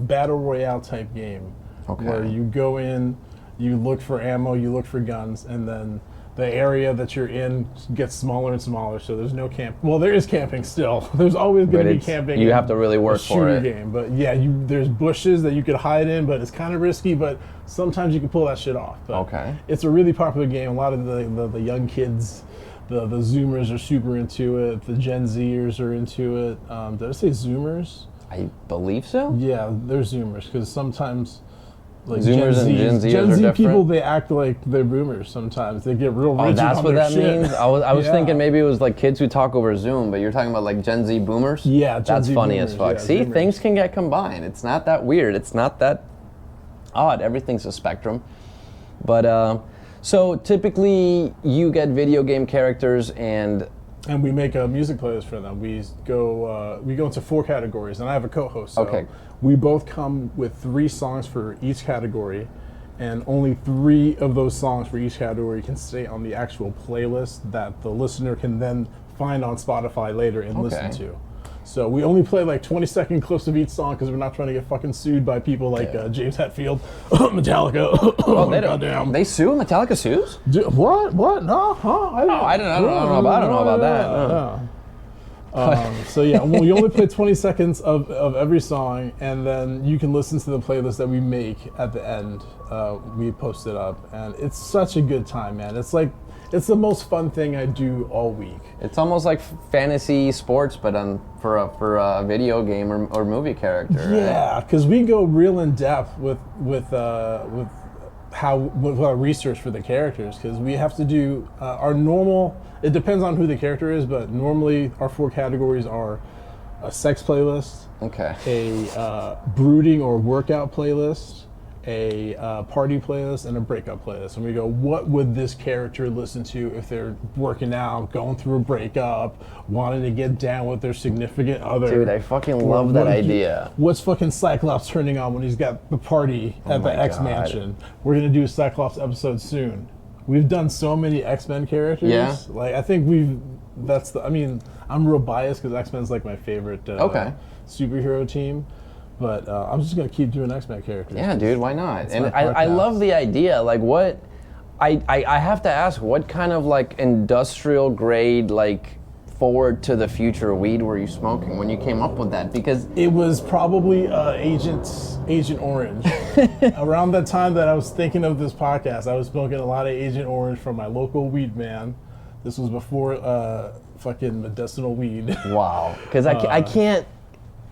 battle royale type game. Where you go in, you look for ammo, you look for guns, and then the area that you're in gets smaller and smaller, so there's no camp. Well, there is camping still. There's always going to be camping. You have to really work for it. Game, but yeah, there's bushes that you could hide in, but it's kind of risky. But sometimes you can pull that shit off. But it's a really popular game. A lot of the young kids, the Zoomers are super into it. The Gen Zers are into it. Did I say Zoomers? I believe so. Yeah, they're Zoomers, because sometimes. Like Zoomers and Gen Zers Gen are Z different? people, they act like they're boomers sometimes. They get real rigid. Oh, that's on what their that shit. means? I was thinking maybe it was like kids who talk over Zoom, but you're talking about like Gen Z boomers? Yeah, That's funny as fuck. See, Zoomers. Things can get combined. It's not that weird. It's not that odd. Everything's a spectrum. But, so typically you get video game characters and and we make a music playlist for them. We go into 4 categories, and I have a co-host. So Okay. we both come with 3 songs for each category, and only 3 of those songs for each category can stay on the actual playlist that the listener can then find on Spotify later and listen to. So we only play like 20-second clips of each song because we're not trying to get fucking sued by people like James Hetfield, Metallica. Oh, they goddamn. They sue? Metallica sues? What? No? Huh? I don't know about that. So yeah, well, we only play 20 seconds of every song, and then you can listen to the playlist that we make at the end. We post it up, and it's such a good time, man. It's the most fun thing I do all week. It's almost like fantasy sports, but for a video game or movie character. Yeah, because we go real in depth with our research for the characters, because we have to do our normal. It depends on who the character is, but normally our 4 categories are a sex playlist, a brooding or workout playlist, a party playlist, and a breakup playlist. And we go, what would this character listen to if they're working out, going through a breakup, wanting to get down with their significant other? Dude, I fucking love that idea. What's fucking Cyclops turning on when he's got the party at the X Mansion? We're gonna do a Cyclops episode soon. We've done so many X-Men characters. Yeah. Like, I think I'm real biased because X-Men's like my favorite superhero team. But I'm just gonna keep doing X-Men characters. Yeah, dude, why not? And I love the idea. Like, what? I have to ask, what kind of like industrial grade, like forward to the future weed were you smoking when you came up with that? Because it was probably Agent Orange. Around that time that I was thinking of this podcast, I was smoking a lot of Agent Orange from my local weed man. This was before fucking medicinal weed. Wow. Because I can't.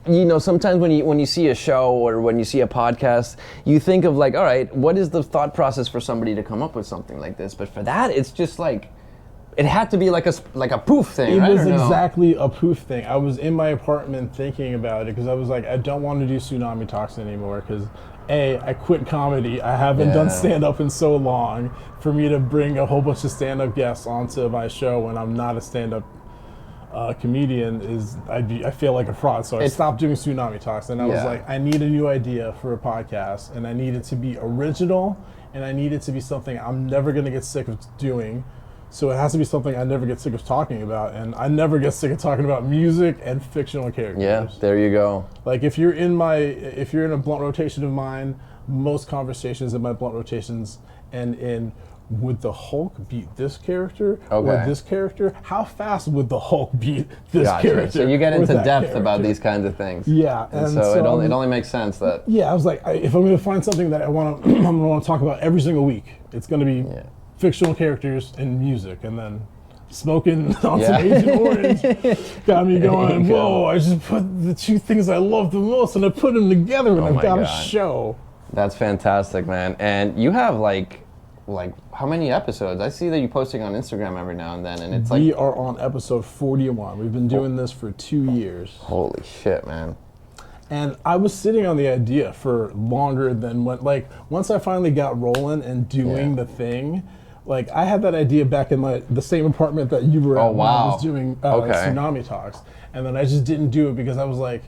You know, sometimes when you see a show or when you see a podcast, you think of like, all right, what is the thought process for somebody to come up with something like this? But for that, it's just like, it had to be like a poof thing, right? It was exactly a poof thing. I was in my apartment thinking about it because I was like, I don't want to do Tsunami Talks anymore because I quit comedy. I haven't done stand-up in so long. For me to bring a whole bunch of stand-up guests onto my show when I'm not a stand-up comedian I feel like a fraud. So I stopped doing Tsunami Talks, and I was like, I need a new idea for a podcast, and I need it to be original, and I need it to be something I'm never going to get sick of doing. So it has to be something I never get sick of talking about, and I never get sick of talking about music and fictional characters. Yeah, there you go. Like if you're in a blunt rotation of mine, most conversations in my blunt rotations end in, would the Hulk beat this character or this character? How fast would the Hulk beat this character? So you get into depth about these kinds of things. Yeah, and so it only makes sense that. Yeah, I was like, if I'm going to find something that I'm going to want to talk about every single week, it's going to be fictional characters and music, and then smoking on some Agent Orange got me going. Whoa! I just put the 2 things I love the most, and I put them together, and I've got a show. That's fantastic, man. And you have like how many episodes? I see that you're posting on Instagram every now and then, and it's like we are on episode 41. We've been doing this for 2 years. Holy shit, man. And I was sitting on the idea for longer than once I finally got rolling and doing the thing, like I had that idea back in the same apartment that you were at when I was doing Tsunami Talks, and then I just didn't do it because I was like,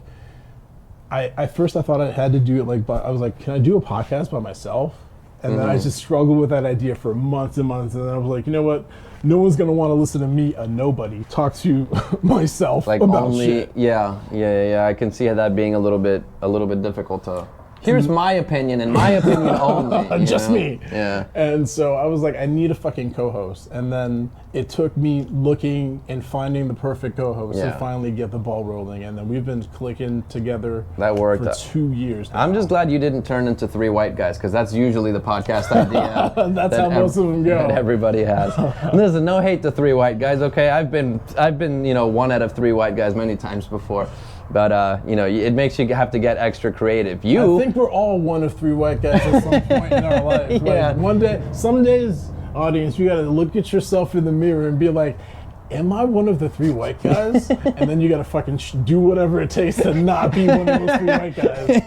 I thought I had to do it I was like, can I do a podcast by myself? And then I just struggled with that idea for months and months, and then I was like, you know what? No one's gonna want to listen to me, a nobody, talk to myself about shit. Yeah. I can see how that being a little bit difficult to. Here's my opinion, and my opinion only. Just me. Yeah. And so I was like, I need a fucking co-host. And then it took me looking and finding the perfect co-host to finally get the ball rolling. And then we've been clicking together for 2 years now. I'm just glad you didn't turn into 3 white guys, because that's usually the podcast idea. That's how most of them go. That everybody has. Listen, no hate to 3 white guys, okay? I've been 1 out of 3 white guys many times before. But, it makes you have to get extra creative. I think we're all 1 of 3 white guys at some point in our life. Like some days, audience, you got to look at yourself in the mirror and be like, am I 1 of the 3 white guys? And then you got to fucking do whatever it takes to not be 1 of those 3 white guys.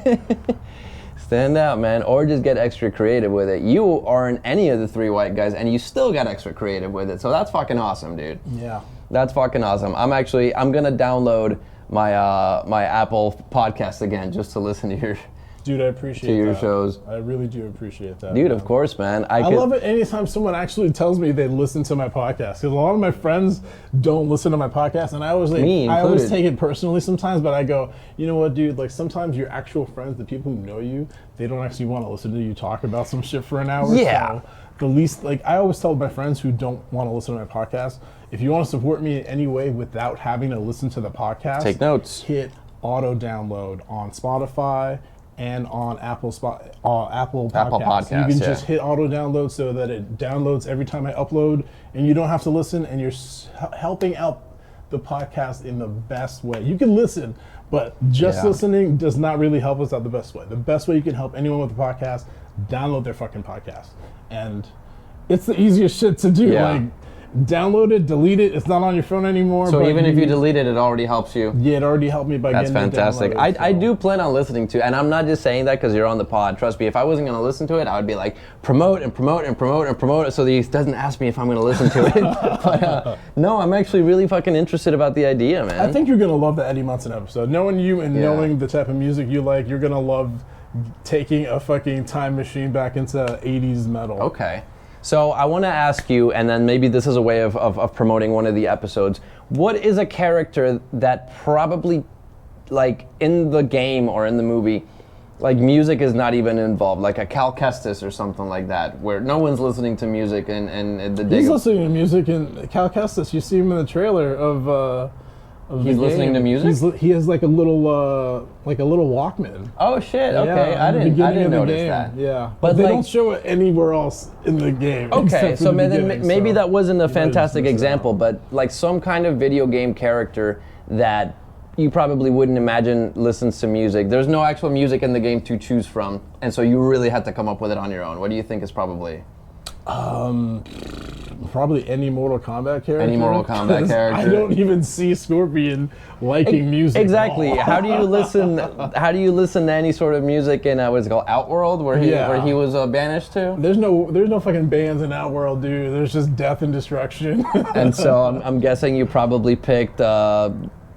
Stand out, man, or just get extra creative with it. You aren't any of the 3 white guys, and you still got extra creative with it. So that's fucking awesome, dude. Yeah. That's fucking awesome. I'm gonna download my Apple podcast again just to listen to your Dude, I appreciate your that. shows. I really do appreciate that. Dude, man. of course, man. I love it anytime someone actually tells me they listen to my podcast. Because a lot of my friends don't listen to my podcast, and I always take it personally sometimes. But I go, you know what, dude? Like sometimes your actual friends, the people who know you, they don't actually want to listen to you talk about some shit for an hour. Yeah. So the least, like I always tell my friends who don't want to listen to my podcast, if you want to support me in any way without having to listen to the podcast, take notes. Hit auto download on Spotify and on Apple Podcasts. You can just hit auto download so that it downloads every time I upload, and you don't have to listen, and you're helping out the podcast in the best way. You can listen, but just listening does not really help us out the best way. The best way you can help anyone with a podcast, download their fucking podcast. And it's the easiest shit to do. Yeah. Like, download it, delete it. It's not on your phone anymore. So even if you delete it, it already helps you. Yeah, it already helped me by That's getting fantastic. it downloaded. I do plan on listening to, and I'm not just saying that because you're on the pod. Trust me, if I wasn't going to listen to it, I would be like, promote and promote and promote and promote it so that he doesn't ask me if I'm going to listen to it. But no, I'm actually really fucking interested about the idea, man. I think you're going to love the Eddie Munson episode. Knowing you and knowing the type of music you like, you're going to love taking a fucking time machine back into 80s metal. Okay. So I want to ask you, and then maybe this is a way of promoting one of the episodes, what is a character that probably, like, in the game or in the movie, like, music is not even involved, like a Cal Kestis or something like that, where no one's listening to music and the He's listening to music in Cal Kestis. You see him in the trailer of He's listening to music? He has like a little Walkman. Oh shit! Okay, Yeah, I in the didn't beginning of the notice game. that. Yeah, But but they like- don't show it anywhere else in the game. Okay, except for so the then beginning, maybe so that wasn't a you might have fantastic missed it example, out. but like some kind of video game character that you probably wouldn't imagine listens to music. There's no actual music in the game to choose from, and so you really had to come up with it on your own. What do you think is probably? Probably any Mortal Kombat character. Any Mortal Kombat 'cause character. I don't even see Scorpion liking music. Exactly. at all. How do you listen? How do you listen to any sort of music in what's it called, Outworld, where he was banished to? There's no fucking bands in Outworld, dude. There's just death and destruction. And so I'm guessing you probably picked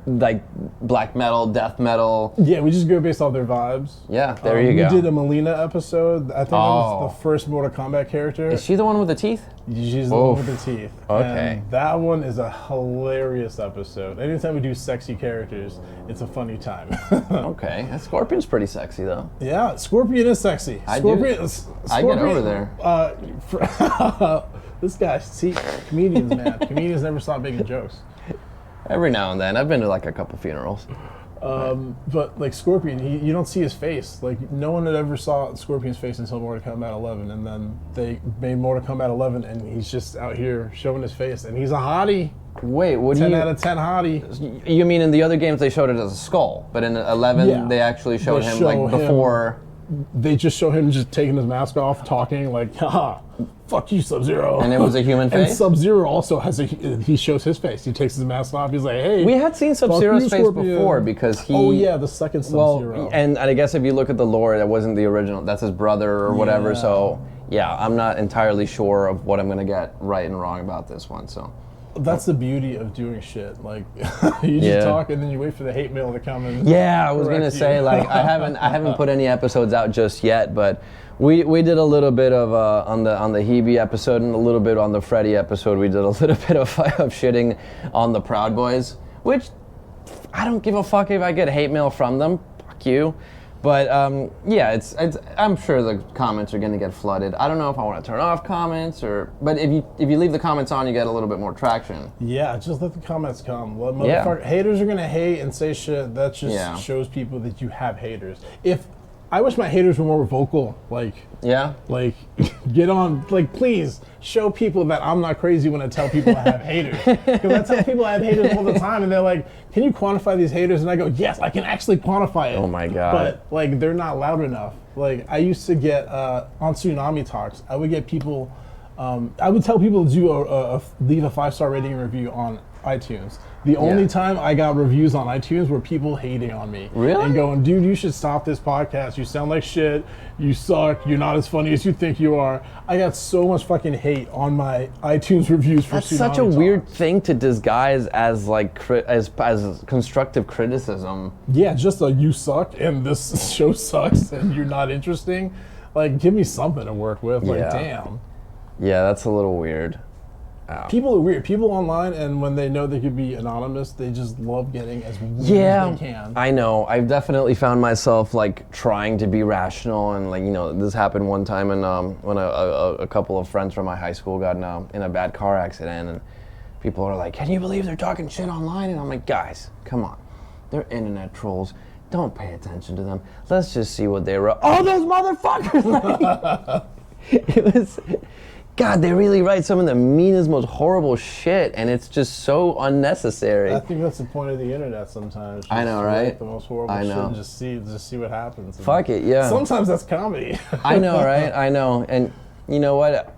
like black metal, death metal. Yeah, we just go based off their vibes. Yeah, there you go. We did a Melina episode. I think that was the first Mortal Kombat character. Is she the one with the teeth? She's the one with the teeth. Okay. And that one is a hilarious episode. Anytime we do sexy characters, it's a funny time. Okay, that Scorpion's pretty sexy though. Yeah, Scorpion is sexy. I Scorpion, get over there. This guy, see, comedians, man. Comedians never stop making jokes. Every now and then, I've been to like a couple funerals. But like Scorpion, you don't see his face. Like no one had ever saw Scorpion's face until Mortal Kombat 11, and then they made Mortal Kombat 11, and he's just out here showing his face, and he's a hottie. Wait, what do 10 you? out of 10 hottie. You mean in the other games they showed it as a skull, but in 11 they actually showed him like before. They just show him just taking his mask off, talking like, haha, fuck you, Sub-Zero. And it was a human face? And Sub-Zero also has he shows his face. He takes his mask off, he's like, hey. We had seen Sub-Zero's face Scorpion. before because he... Oh yeah, the second Sub-Zero. Well, and I guess if you look at the lore, that wasn't the original. That's his brother or whatever, so yeah, I'm not entirely sure of what I'm going to get right and wrong about this one, so... That's the beauty of doing shit. Like you just talk and then you wait for the hate mail to come in. Yeah, I was gonna say like I haven't put any episodes out just yet, but we did a little bit of on the Hebe episode and a little bit on the Freddy episode. We did a little bit of shitting on the Proud Boys, which I don't give a fuck if I get hate mail from them. Fuck you. But yeah, it's I'm sure the comments are gonna get flooded. I don't know if I want to turn off comments but if you leave the comments on, you get a little bit more traction. Yeah, just let the comments come. Haters are gonna hate and say shit. That just shows people that you have haters. I wish my haters were more vocal. Like get on. Like, please show people that I'm not crazy when I tell people I have haters. Because I tell people I have haters all the time, and they're like, "Can you quantify these haters?" And I go, "Yes, I can actually quantify it." Oh my god! But like, they're not loud enough. Like, I used to get on Tsunami Talks. I would get people. I would tell people to do leave a 5-star rating and review on iTunes. The only time I got reviews on iTunes were people hating on me. Really? And going, dude, you should stop this podcast. You sound like shit. You suck. You're not as funny as you think you are. I got so much fucking hate on my iTunes reviews for That's Tsunami such a Talk. weird thing to disguise as like as constructive criticism. Yeah, just like you suck and this show sucks and you're not interesting. Like, give me something to work with. Like, Yeah. damn. Yeah, that's a little weird. People are weird. People online, and when they know they could be anonymous, they just love getting as weird as they can. I know. I've definitely found myself like trying to be rational, and like, you know, this happened one time when a couple of friends from my high school got in a bad car accident, and people are like, "Can you believe they're talking shit online?" And I'm like, guys, come on, they're internet trolls. Don't pay attention to them. Let's just see what they wrote. Oh, those motherfuckers! Like, it was. God, they really write some of the meanest, most horrible shit, and it's just so unnecessary. I think that's the point of the internet sometimes. I know, Just right? write the most horrible I shit know. and just see what happens. And Fuck it, yeah. Sometimes that's comedy. I know, right? I know. And you know what?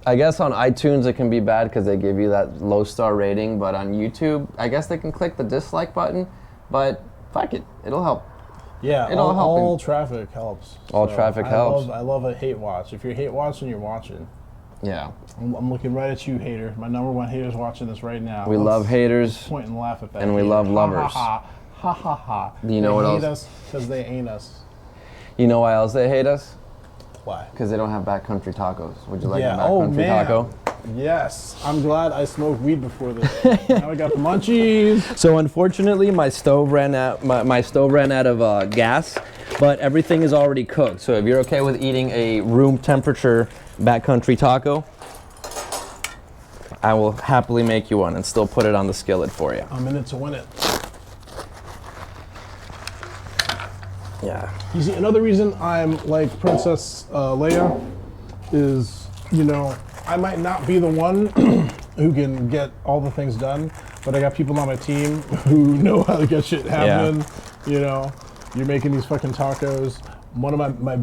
I guess on iTunes it can be bad because they give you that low star rating, but on YouTube, I guess they can click the dislike button, but fuck it, it'll help. Yeah, It'll help. all traffic helps. All traffic helps. I love a hate watch. If you're hate watching, you're watching. Yeah. I'm looking right at you, hater. My number one hater's watching this right now. We love haters. Point and laugh at that. And we hater. love lovers. Ha ha ha ha. You know what They hate else? us because they ain't us. You know why else they hate us? Why? Because they don't have backcountry tacos. Would you like Yeah. a backcountry taco? Yes. I'm glad I smoked weed before this. Now I got the munchies. So unfortunately, my stove ran out. My stove ran out of gas, but everything is already cooked. So if you're okay with eating a room temperature backcountry taco, I will happily make you one and still put it on the skillet for you. I'm in it to win it. Yeah. You see, another reason I'm like Princess Leia is, you know, I might not be the one who can get all the things done, but I got people on my team who know how to get shit happening. You know, you're making these fucking tacos. One of my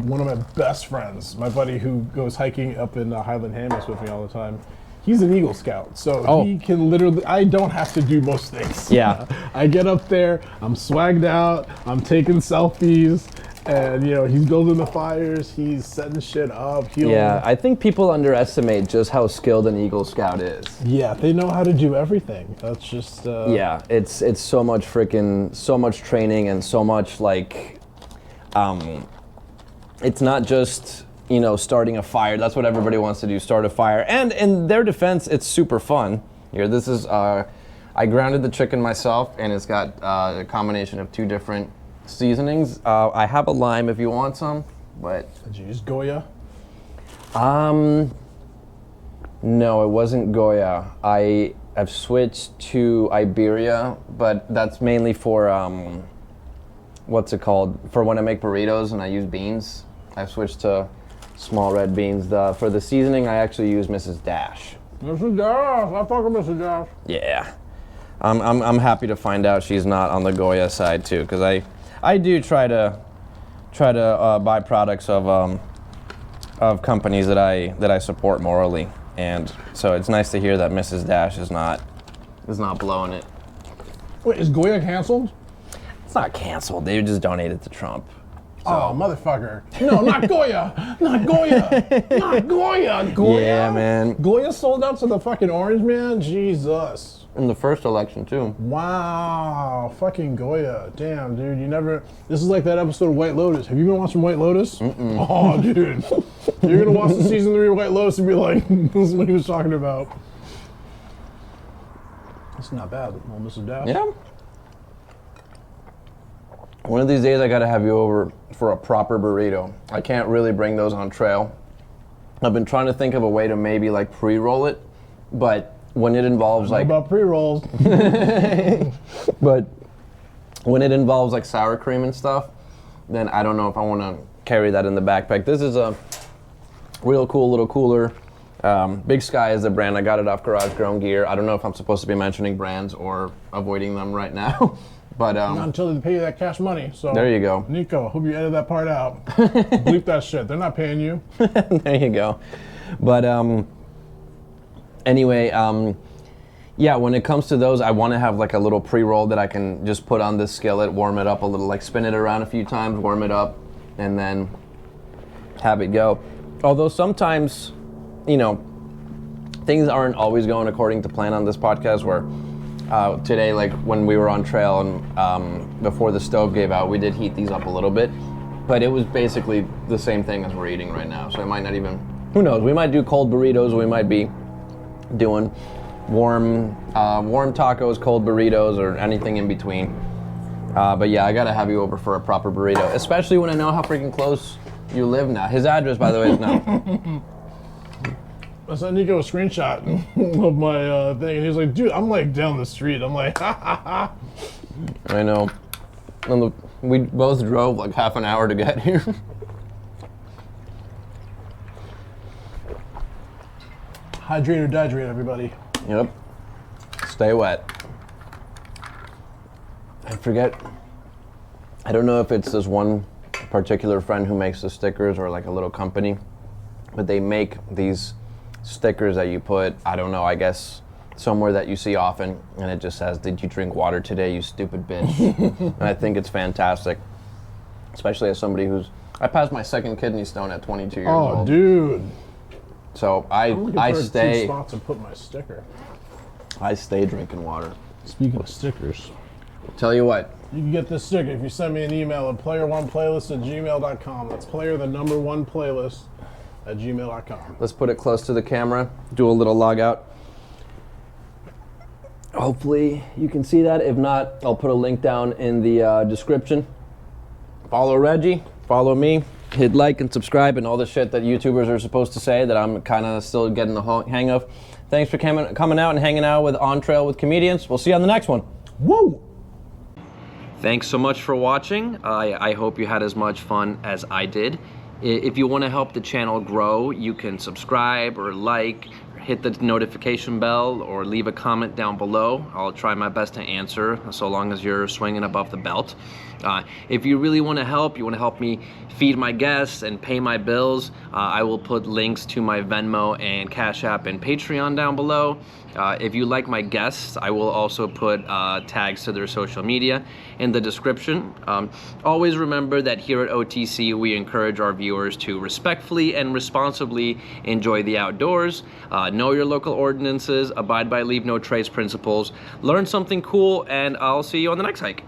best friends, my buddy who goes hiking up in Highland Hammocks with me all the time. He's an Eagle Scout, so he can literally, I don't have to do most things. Yeah. I get up there, I'm swagged out, I'm taking selfies, and you know, he's building the fires, he's setting shit up. Yeah, I think people underestimate just how skilled an Eagle Scout is. Yeah, they know how to do everything. That's just... Yeah, it's so much so much training and so much like, it's not just, you know, starting a fire. That's what everybody wants to do, start a fire. And in their defense, it's super fun. Here, this is, I grounded the chicken myself, and it's got a combination of 2 different seasonings. I have a lime if you want some, but... Did you use Goya? No, it wasn't Goya. I have switched to Iberia, but that's mainly for, what's it called? For when I make burritos and I use beans. I've switched to small red beans. For the seasoning, I actually use Mrs. Dash. Mrs. Dash, I fuck with Mrs. Dash. Yeah, I'm happy to find out she's not on the Goya side too, because I do try to buy products of companies that I support morally, and so it's nice to hear that Mrs. Dash is not blowing it. Wait, is Goya canceled? It's not canceled. They just donated to Trump. Oh, motherfucker. No, not Goya. Not Goya. Not Goya. Goya? Yeah, man. Goya sold out to the fucking Orange Man? Jesus. In the first election too. Wow. Fucking Goya. Damn, dude. You never... This is like that episode of White Lotus. Have you been watching White Lotus? Mm-mm. Oh, dude. You're going to watch the season 3 of White Lotus and be like, this is what he was talking about. It's not bad, little Mrs. Dash. Yeah. One of these days I gotta have you over for a proper burrito. I can't really bring those on trail. I've been trying to think of a way to maybe like pre-roll it, but when it involves like... about pre-rolls. But when it involves like sour cream and stuff, then I don't know if I want to carry that in the backpack. This is a real cool little cooler. Big Sky is the brand. I got it off Garage Grown Gear. I don't know if I'm supposed to be mentioning brands or avoiding them right now. But not until they pay you that cash money. So there you go. Nico, hope you edit that part out. Bleep that shit. They're not paying you. There you go. But anyway, yeah, when it comes to those, I want to have like a little pre-roll that I can just put on this skillet, warm it up a little, like spin it around a few times, warm it up, and then have it go. Although sometimes, you know, things aren't always going according to plan on this podcast, where today, like when we were on trail and before the stove gave out, we did heat these up a little bit, but it was basically the same thing as we're eating right now. So I might not even, who knows, we might do cold burritos, we might be doing warm tacos, cold burritos, or anything in between. But yeah, I gotta have you over for a proper burrito, especially when I know how freaking close you live now. His address, by the way, is now. I sent Nico a screenshot of my thing, and he was like, dude, I'm like down the street. I'm like, ha ha ha. I know. And we both drove like half an hour to get here. Hydrate or dihydrate, everybody. Yep. Stay wet. I forget. I don't know if it's this one particular friend who makes the stickers or like a little company, but they make these stickers that you put, I don't know, I guess somewhere that you see often, and it just says, "Did you drink water today, you stupid bitch?" And I think it's fantastic, especially as somebody I passed my second kidney stone at 22 years old. Oh, dude. So I stay. Two spots to put my sticker. I stay drinking water. Speaking of stickers, Tell you what. you can get this sticker if you send me an email at player1playlist@gmail.com. That's player1playlist@gmail.com. Let's put it close to the camera. Do a little log out. Hopefully you can see that. If not, I'll put a link down in the description. Follow Reggie. Follow me. Hit like and subscribe and all the shit that YouTubers are supposed to say that I'm kind of still getting the hang of. Thanks for coming out and hanging out with On Trail with Comedians. We'll see you on the next one. Woo! Thanks so much for watching. I hope you had as much fun as I did. If you want to help the channel grow, you can subscribe or like, or hit the notification bell, or leave a comment down below. I'll try my best to answer, so long as you're swinging above the belt. If you really want to help, you want to help me feed my guests and pay my bills, I will put links to my Venmo and Cashapp and Patreon down below. If you like my guests, I will also put tags to their social media in the description. Always remember that here at OTC, we encourage our viewers to respectfully and responsibly enjoy the outdoors, know your local ordinances, abide by leave no trace principles, learn something cool, and I'll see you on the next hike.